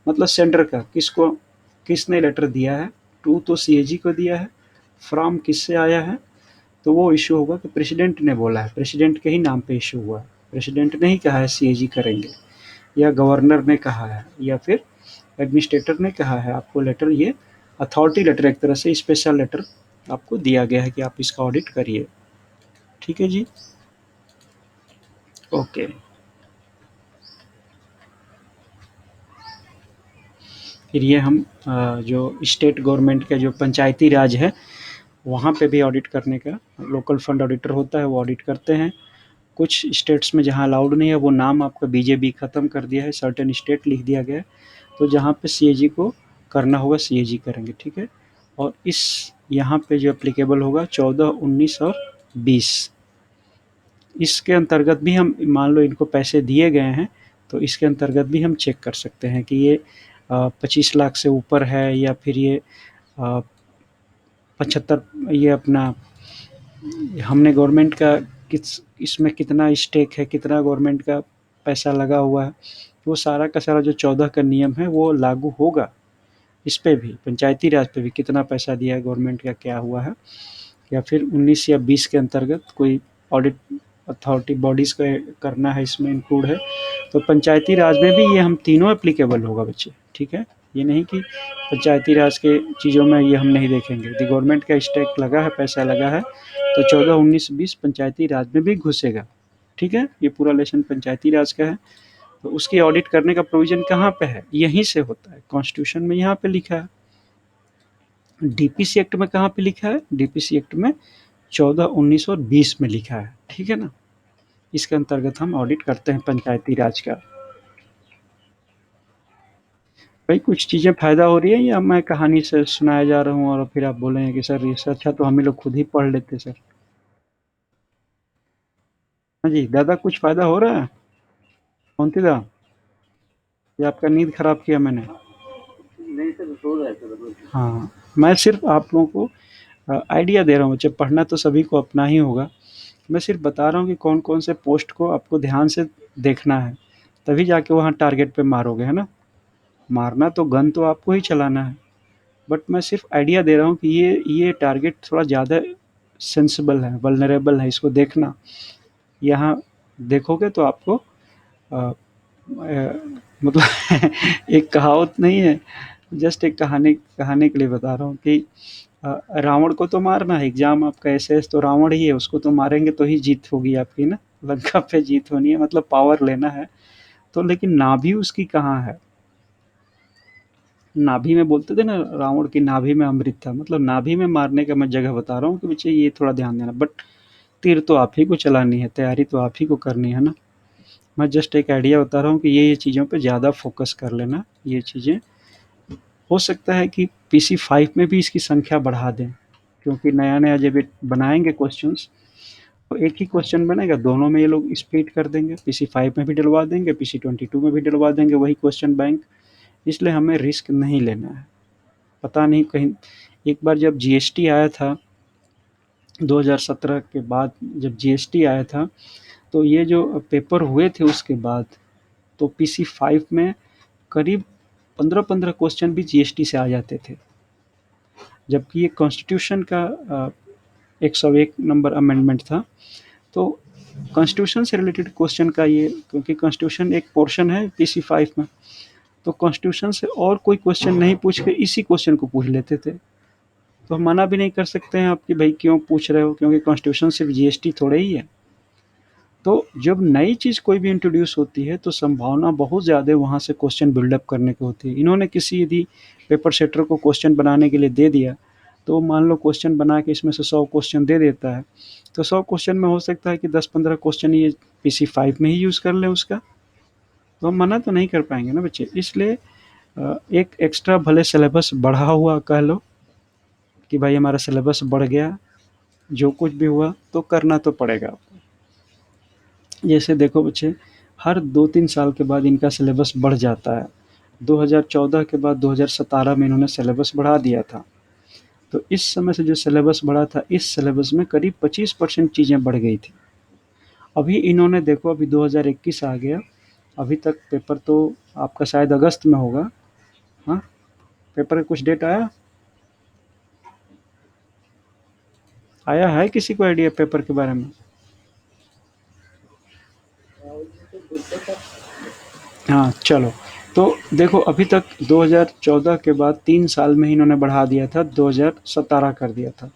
मतलब सेंटर का, किसको किसने लेटर दिया है, टू तो सीएजी को दिया है, फ्रॉम किससे आया है, तो वो इश्यू होगा कि प्रेसिडेंट ने बोला है, प्रेसिडेंट के ही नाम पे इश्यू हुआ है, प्रेसिडेंट ने ही कहा है सीएजी करेंगे, या गवर्नर ने कहा है, या फिर एडमिनिस्ट्रेटर ने कहा है आपको लेटर, ये अथॉरिटी लेटर, एक तरह से स्पेशल लेटर आपको दिया गया है कि आप इसका ऑडिट करिए। ठीक है जी? ओके। फिर ये हम जो स्टेट गवर्नमेंट का जो पंचायती राज है, वहाँ पे भी ऑडिट करने का लोकल फंड ऑडिटर होता है, वो ऑडिट करते हैं। कुछ स्टेट्स में जहाँ अलाउड नहीं है, वो नाम आपका बीजेबी ख़त्म कर दिया है, सर्टेन स्टेट लिख दिया गया है, तो जहाँ पे सीएजी को करना होगा सीएजी करेंगे। ठीक है? और इस यहाँ पे जो एप्लीकेबल होगा 14, 19 और 20, इसके अंतर्गत भी हम, मान लो इनको पैसे दिए गए हैं, तो इसके अंतर्गत भी हम चेक कर सकते हैं कि ये 25 लाख से ऊपर है, या फिर ये 75, ये अपना, हमने गवर्नमेंट का किस इसमें कितना स्टेक है, कितना गवर्नमेंट का पैसा लगा हुआ है, वो सारा का सारा जो 14 का नियम है वो लागू होगा इस पे भी, पंचायती राज पे भी, कितना पैसा दिया है गवर्नमेंट का, क्या हुआ है। या फिर 19 या 20 के अंतर्गत कोई ऑडिट अथॉरिटी बॉडीज़ का करना है, इसमें इंक्लूड है, तो पंचायती राज में भी ये हम तीनों एप्लीकेबल होगा बच्चे। ठीक है? ये नहीं कि पंचायती राज के चीज़ों में ये हम नहीं देखेंगे, यदि गवर्नमेंट का स्टेक लगा है, पैसा लगा है, तो 14, 19, 20 पंचायती राज में भी घुसेगा। ठीक है? ये पूरा लेसन पंचायती राज का है। तो उसकी ऑडिट करने का प्रोविज़न कहाँ पे है? यहीं से होता है, कॉन्स्टिट्यूशन में यहाँ पे लिखा है। डीपीसी एक्ट में कहाँ पे लिखा है? डीपीसी एक्ट में 14, 19 और 20 में लिखा है। ठीक है ना? इसके अंतर्गत हम ऑडिट करते हैं पंचायती राज का। भाई कुछ चीज़ें फ़ायदा हो रही है, या मैं कहानी से सुनाया जा रहा हूँ और फिर आप बोलेंगे कि सर इससे अच्छा तो हम ही लोग खुद ही पढ़ लेते सर। हाँ जी, दादा कुछ फ़ायदा हो रहा है? मोंती दा, या आपका नींद खराब किया मैंने? नहीं सर, सो रहा है सर। हाँ, मैं सिर्फ आप लोगों को आइडिया दे रहा हूँ, बच्चे पढ़ना तो सभी को अपना ही होगा। मैं सिर्फ बता रहा हूँ कि कौन-कौन से पोस्ट को आपको ध्यान से देखना है, तभी जाके वहाँ टारगेट पे मारोगे, है ना? मारना तो गन तो आपको ही चलाना है, बट मैं सिर्फ आइडिया दे रहा हूँ कि ये टारगेट थोड़ा ज़्यादा सेंसिबल है, वल्नरेबल है, इसको देखना। यहाँ देखोगे तो आपको मतलब एक कहावत नहीं है, जस्ट एक कहानी कहानी के लिए बता रहा हूँ कि रावण को तो मारना है, एग्जाम आपका एसएस तो रावण ही है, उसको तो मारेंगे तो ही जीत होगी आपकी ना, लंका पे जीत होनी है, मतलब पावर लेना है। तो लेकिन नाभि उसकी कहाँ है? नाभि में बोलते थे ना, रावण की नाभि में अमृत था, मतलब नाभि में मारने का मैं जगह बता रहा हूँ कि बच्चे ये थोड़ा ध्यान देना। बट तीर तो आप ही को चलानी है, तैयारी तो आप ही को करनी है ना। मैं जस्ट एक आइडिया बता रहा हूँ कि ये चीज़ों पे ज़्यादा फोकस कर लेना। ये चीज़ें हो सकता है कि PC5 में भी इसकी संख्या बढ़ा दें, क्योंकि नया-नया जब ये बनाएँगे क्वेश्चंस, तो एक ही क्वेश्चन बनेगा, दोनों में ये लोग स्प्लिट कर देंगे, PC5 में भी डलवा देंगे, PC22 में भी डलवा देंगे वही क्वेश्चन बैंक, इसलिए हमें रिस्क नहीं लेना है। पता नहीं कहीं, एक बार जब जीएसटी आया था 2017 के बाद, जब जीएसटी आया था, तो ये जो पेपर हुए थे उसके बाद, तो PC5 में करीब 15-15 क्वेश्चन भी जीएसटी से आ जाते थे, जबकि ये कॉन्स्टिट्यूशन का 101 नंबर अमेंडमेंट था। तो कॉन्स्टिट्यूशन से रिलेटेड क्वेश्चन का ये, क्योंकि कॉन्स्टिट्यूशन एक पोर्शन है PC5 में, तो कॉन्स्टिट्यूशन से और कोई क्वेश्चन नहीं पूछ के इसी क्वेश्चन को पूछ लेते थे। तो हम मना भी नहीं कर सकते हैं आपकी, भाई क्यों पूछ रहे हो, क्योंकि कॉन्स्टिट्यूशन सिर्फ जीएसटी थोड़े ही है। तो जब नई चीज़ कोई भी इंट्रोड्यूस होती है तो संभावना बहुत ज़्यादा वहाँ से क्वेश्चन बिल्डअप करने की होती है। इन्होंने किसी यदि पेपर सेटर को क्वेश्चन बनाने के लिए दे दिया, तो मान लो क्वेश्चन बना के इसमें से 100 क्वेश्चन दे देता है, तो 100 क्वेश्चन में हो सकता है कि 10-15 क्वेश्चन ये PC5 में ही यूज़ कर लें उसका, तो हम मना तो नहीं कर पाएंगे ना बच्चे। इसलिए एक एक्स्ट्रा भले सिलेबस बढ़ा हुआ कह लो कि भाई हमारा सिलेबस बढ़ गया, जो कुछ भी हुआ तो करना तो पड़ेगा आपको। जैसे देखो बच्चे, हर 2-3 साल के बाद इनका सिलेबस बढ़ जाता है। 2014 के बाद 2017 में इन्होंने सिलेबस बढ़ा दिया था। तो इस समय से जो सिलेबस बढ़ा था, इस सिलेबस में करीब 25% चीज़ें बढ़ गई थी। अभी इन्होंने देखो, अभी 2021 आ गया, अभी तक पेपर तो आपका शायद अगस्त में होगा। हाँ, पेपर का कुछ डेट आया आया है किसी को आइडिया पेपर के बारे में? हाँ, चलो। तो देखो, अभी तक 2014 के बाद 3 साल में ही इन्होंने बढ़ा दिया था, 2017 कर दिया था।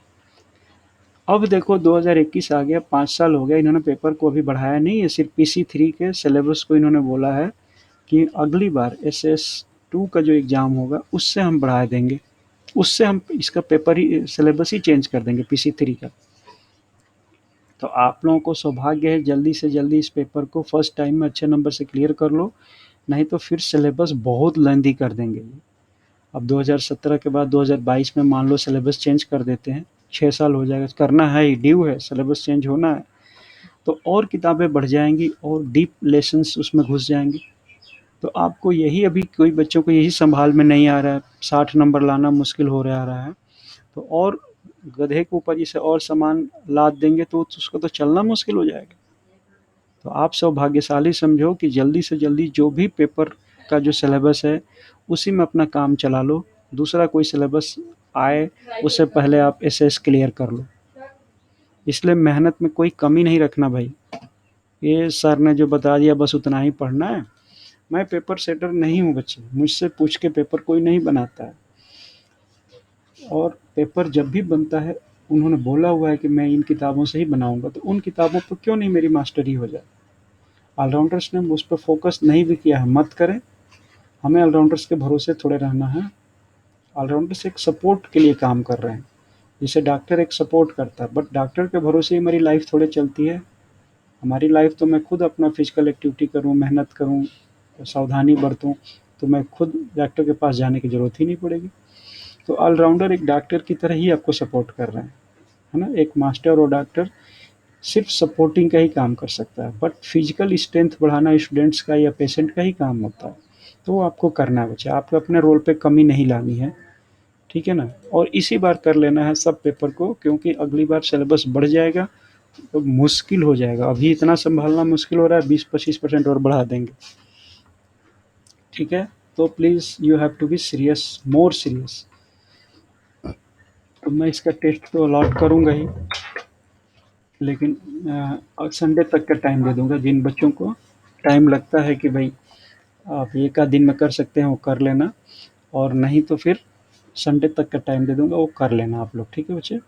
अब देखो 2021 आ गया, 5 साल हो गया, इन्होंने पेपर को अभी बढ़ाया नहीं है, सिर्फ PC3 के सिलेबस को इन्होंने बोला है कि अगली बार SS2 का जो एग्ज़ाम होगा उससे हम बढ़ा देंगे, उससे हम इसका पेपर ही सिलेबस ही चेंज कर देंगे PC3 का। तो आप लोगों को सौभाग्य है, जल्दी से जल्दी इस पेपर को फर्स्ट टाइम में अच्छे नंबर से क्लियर कर लो, नहीं तो फिर सिलेबस बहुत लेंदी कर देंगे। अब 2017 के बाद 2022 में मान लो सिलेबस चेंज कर देते हैं, 6 साल हो जाएगा, करना है ही, ड्यू है, सिलेबस चेंज होना है, तो और किताबें बढ़ जाएंगी और डीप लेसन्स उसमें घुस जाएंगे। तो आपको यही, अभी कोई बच्चों को यही संभाल में नहीं आ रहा है, 60 नंबर लाना मुश्किल हो रहा है, तो और गधे के ऊपर इसे और सामान लाद देंगे तो उसको तो चलना मुश्किल हो जाएगा। तो आप सौभाग्यशाली समझो कि जल्दी से जल्दी जो भी पेपर का जो सिलेबस है उसी में अपना काम चला लो, दूसरा कोई सिलेबस आए उससे पहले आप एसएस क्लियर कर लो। इसलिए मेहनत में कोई कमी नहीं रखना भाई, ये सर ने जो बता दिया बस उतना ही पढ़ना है। मैं पेपर सेटर नहीं हूँ बच्चे, मुझसे पूछ के पेपर कोई नहीं बनाता है, और पेपर जब भी बनता है उन्होंने बोला हुआ है कि मैं इन किताबों से ही बनाऊंगा, तो उन किताबों पर क्यों नहीं मेरी मास्टरी हो जाए। ऑलराउंडर्स ने उस पर फोकस नहीं भी किया है, मत करें, हमें ऑलराउंडर्स के भरोसे थोड़े रहना है। ऑलराउंडर्स एक सपोर्ट के लिए काम कर रहे हैं, जैसे डॉक्टर एक सपोर्ट करता है, बट डॉक्टर के भरोसे ही हमारी लाइफ थोड़े चलती है। हमारी लाइफ तो मैं खुद अपना फिजिकल एक्टिविटी करूँ, मेहनत करूँ, सावधानी बरतूँ, तो मैं खुद डॉक्टर के पास जाने की ज़रूरत ही नहीं पड़ेगी। तो ऑलराउंडर एक डॉक्टर की तरह ही आपको सपोर्ट कर रहे हैं, है ना। एक मास्टर और डॉक्टर सिर्फ सपोर्टिंग का ही काम कर सकता है, बट फिजिकल स्ट्रेंथ बढ़ाना स्टूडेंट्स का या पेशेंट का ही काम होता है, तो वो आपको करना है बच्चे, आपको अपने रोल पे कमी नहीं लानी है, ठीक है ना। और इसी बार कर लेना है सब पेपर को, क्योंकि अगली बार सिलेबस बढ़ जाएगा तो मुश्किल हो जाएगा, अभी इतना संभालना मुश्किल हो रहा है, 20-25% और बढ़ा देंगे, ठीक है। तो please you have to be serious, more serious. तो मैं इसका टेस्ट तो अलॉट करूँगा ही, लेकिन संडे तक का टाइम दे दूंगा, जिन बच्चों को टाइम लगता है कि भाई आप एक आध दिन में कर सकते हैं वो कर लेना, और नहीं तो फिर संडे तक का टाइम दे दूंगा, वो कर लेना आप लोग, ठीक है बच्चे।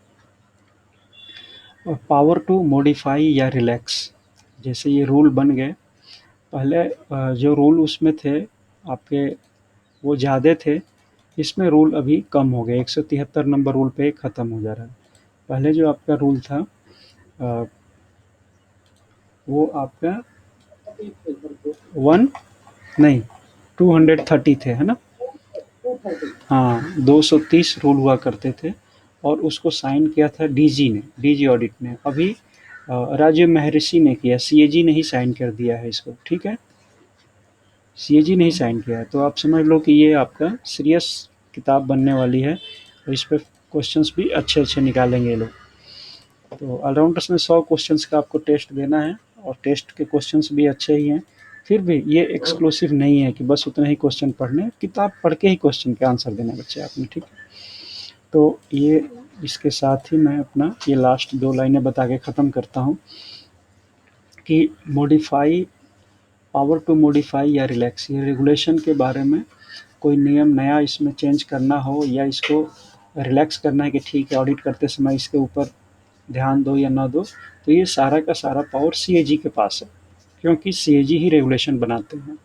और पावर टू मॉडिफाई या रिलैक्स, जैसे ये रूल बन गए, पहले जो रूल उसमें थे आपके वो ज़्यादा थे, इसमें रूल अभी कम हो गए, 173 नंबर रूल पे ख़त्म हो जा रहा है। पहले जो आपका रूल था अ, वो आपका वन नहीं 230 थे, है ना। हाँ, 230 रूल हुआ करते थे, और उसको साइन किया था डीजी ने, डीजी ऑडिट ने। अभी राजीव महर्षि ने किया, सीएजी ने ही साइन कर दिया है इसको, ठीक है। सीएजी ने ही साइन किया है, तो आप समझ लो कि ये आपका सीरियस किताब बनने वाली है, और इस पर क्वेश्चंस भी अच्छे अच्छे निकालेंगे ये लोग। तो ऑलराउंडर्स में 100 क्वेश्चंस का आपको टेस्ट देना है, और टेस्ट के क्वेश्चंस भी अच्छे ही हैं। फिर भी ये एक्सक्लूसिव नहीं है कि बस उतने ही क्वेश्चन पढ़ने, किताब पढ़ के ही क्वेश्चन के आंसर देने बच्चे आपने, ठीक है। तो ये इसके साथ ही मैं अपना ये लास्ट 2 लाइनें बता के ख़त्म करता हूँ कि मॉडिफाई, पावर टू मॉडिफाई या रिलैक्स, ये रेगुलेशन के बारे में कोई नियम नया इसमें चेंज करना हो, या इसको रिलैक्स करना है कि ठीक है ऑडिट करते समय इसके ऊपर ध्यान दो या ना दो, तो ये सारा का सारा पावर सीएजी के पास है, क्योंकि सीएजी ही रेगुलेशन बनाते हैं।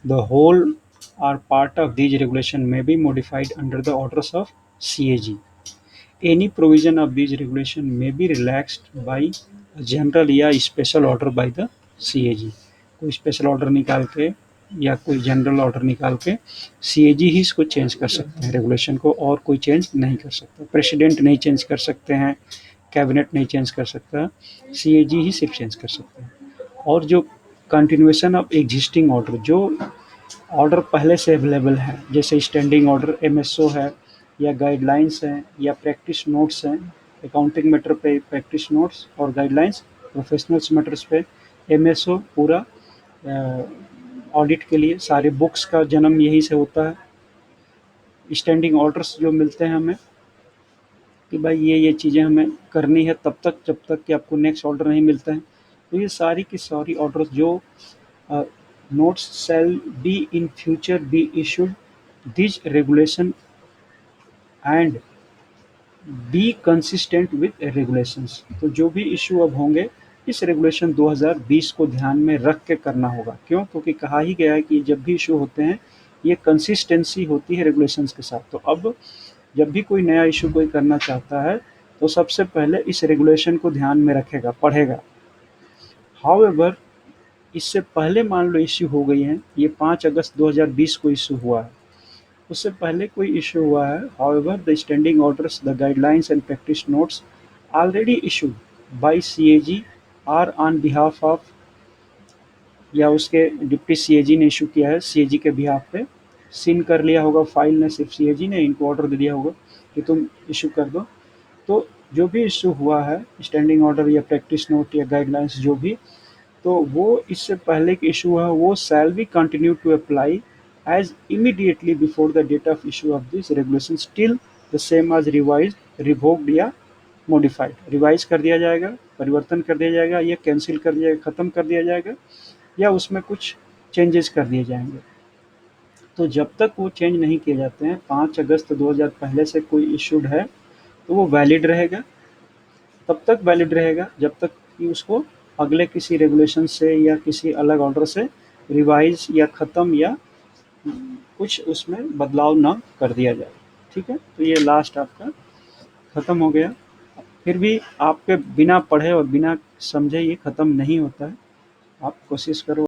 The whole or part of these regulation may be modified under the orders of CAG. Any provision of this regulation may be relaxed by general या special order by the CAG. कोई special order निकाल के या कोई general order निकाल के CAG ही इसको change कर सकते हैं, रेगुलेशन को, और कोई चेंज नहीं कर सकता। प्रेसिडेंट नहीं चेंज कर सकते हैं, कैबिनेट नहीं चेंज कर सकता, सीएजी ही सिर्फ चेंज कर सकते हैं। और जो कंटिन्यूएशन ऑफ एग्जिस्टिंग ऑर्डर, जो ऑर्डर पहले से अवेलेबल है, जैसे स्टैंडिंग ऑर्डर एमएसओ है, या गाइडलाइंस हैं, या प्रैक्टिस नोट्स हैं, अकाउंटिंग मैटर पे प्रैक्टिस नोट्स और गाइडलाइंस, प्रोफेशनल्स मैटर्स पे एमएसओ, पूरा ऑडिट के लिए सारे बुक्स का जन्म यहीं से होता है। स्टैंडिंग ऑर्डर्स जो मिलते हैं हमें कि भाई ये चीज़ें हमें करनी है तब तक, जब तक कि आपको नेक्स्ट ऑर्डर नहीं मिलता है। तो ये सारी की सारी ऑर्डर्स जो notes shall be in future be issued this regulation and be consistent with regulations। तो जो भी इशू अब होंगे इस रेगुलेशन 2020 को ध्यान में रख के करना होगा। क्यों? क्योंकि कहा ही गया है कि जब भी इशू होते हैं ये कंसिस्टेंसी होती है रेगुलेशंस के साथ। तो अब जब भी कोई नया इशू कोई करना चाहता है तो सबसे पहले इस रेगुलेशन को ध्यान में रखेगा, पढ़ेगा। हाउएवर, इससे पहले मान लो इश्यू हो गई है, ये 5 अगस्त 2020 को इश्यू हुआ है, उससे पहले कोई इश्यू हुआ है। However the standing orders, the guidelines and practice notes already issued by CAG are on behalf of, या उसके डिप्टी सीएजी ने इशू किया है सीएजी के बिहाफ पे, सीन कर लिया होगा फाइल ने, सिर्फ सीएजी ने इनको ऑर्डर दे दिया होगा कि तुम इशू कर दो। तो जो भी इशू हुआ है, स्टैंडिंग ऑर्डर या प्रैक्टिस नोट या गाइडलाइंस जो भी, तो वो इससे पहले कि इशू हुआ वो shall be continue to apply as immediately before the date of issue of this regulation till the same as revise, revoked या मॉडिफाइड। रिवाइज कर दिया जाएगा, परिवर्तन कर दिया जाएगा, या कैंसिल कर दिया जाएगा, ख़त्म कर दिया जाएगा, या उसमें कुछ चेंजेस कर दिए जाएंगे। तो जब तक वो चेंज नहीं किए जाते हैं, 5 अगस्त 2000 पहले से कोई इशूड है तो वो वैलिड रहेगा। तब तक वैलिड रहेगा जब तक कि उसको अगले किसी रेगुलेशन से या किसी अलग ऑर्डर से रिवाइज या ख़त्म या कुछ उसमें बदलाव ना कर दिया जाए। ठीक है, तो ये लास्ट आपका ख़त्म हो गया। फिर भी आपके बिना पढ़े और बिना समझे ये ख़त्म नहीं होता है। आप कोशिश करो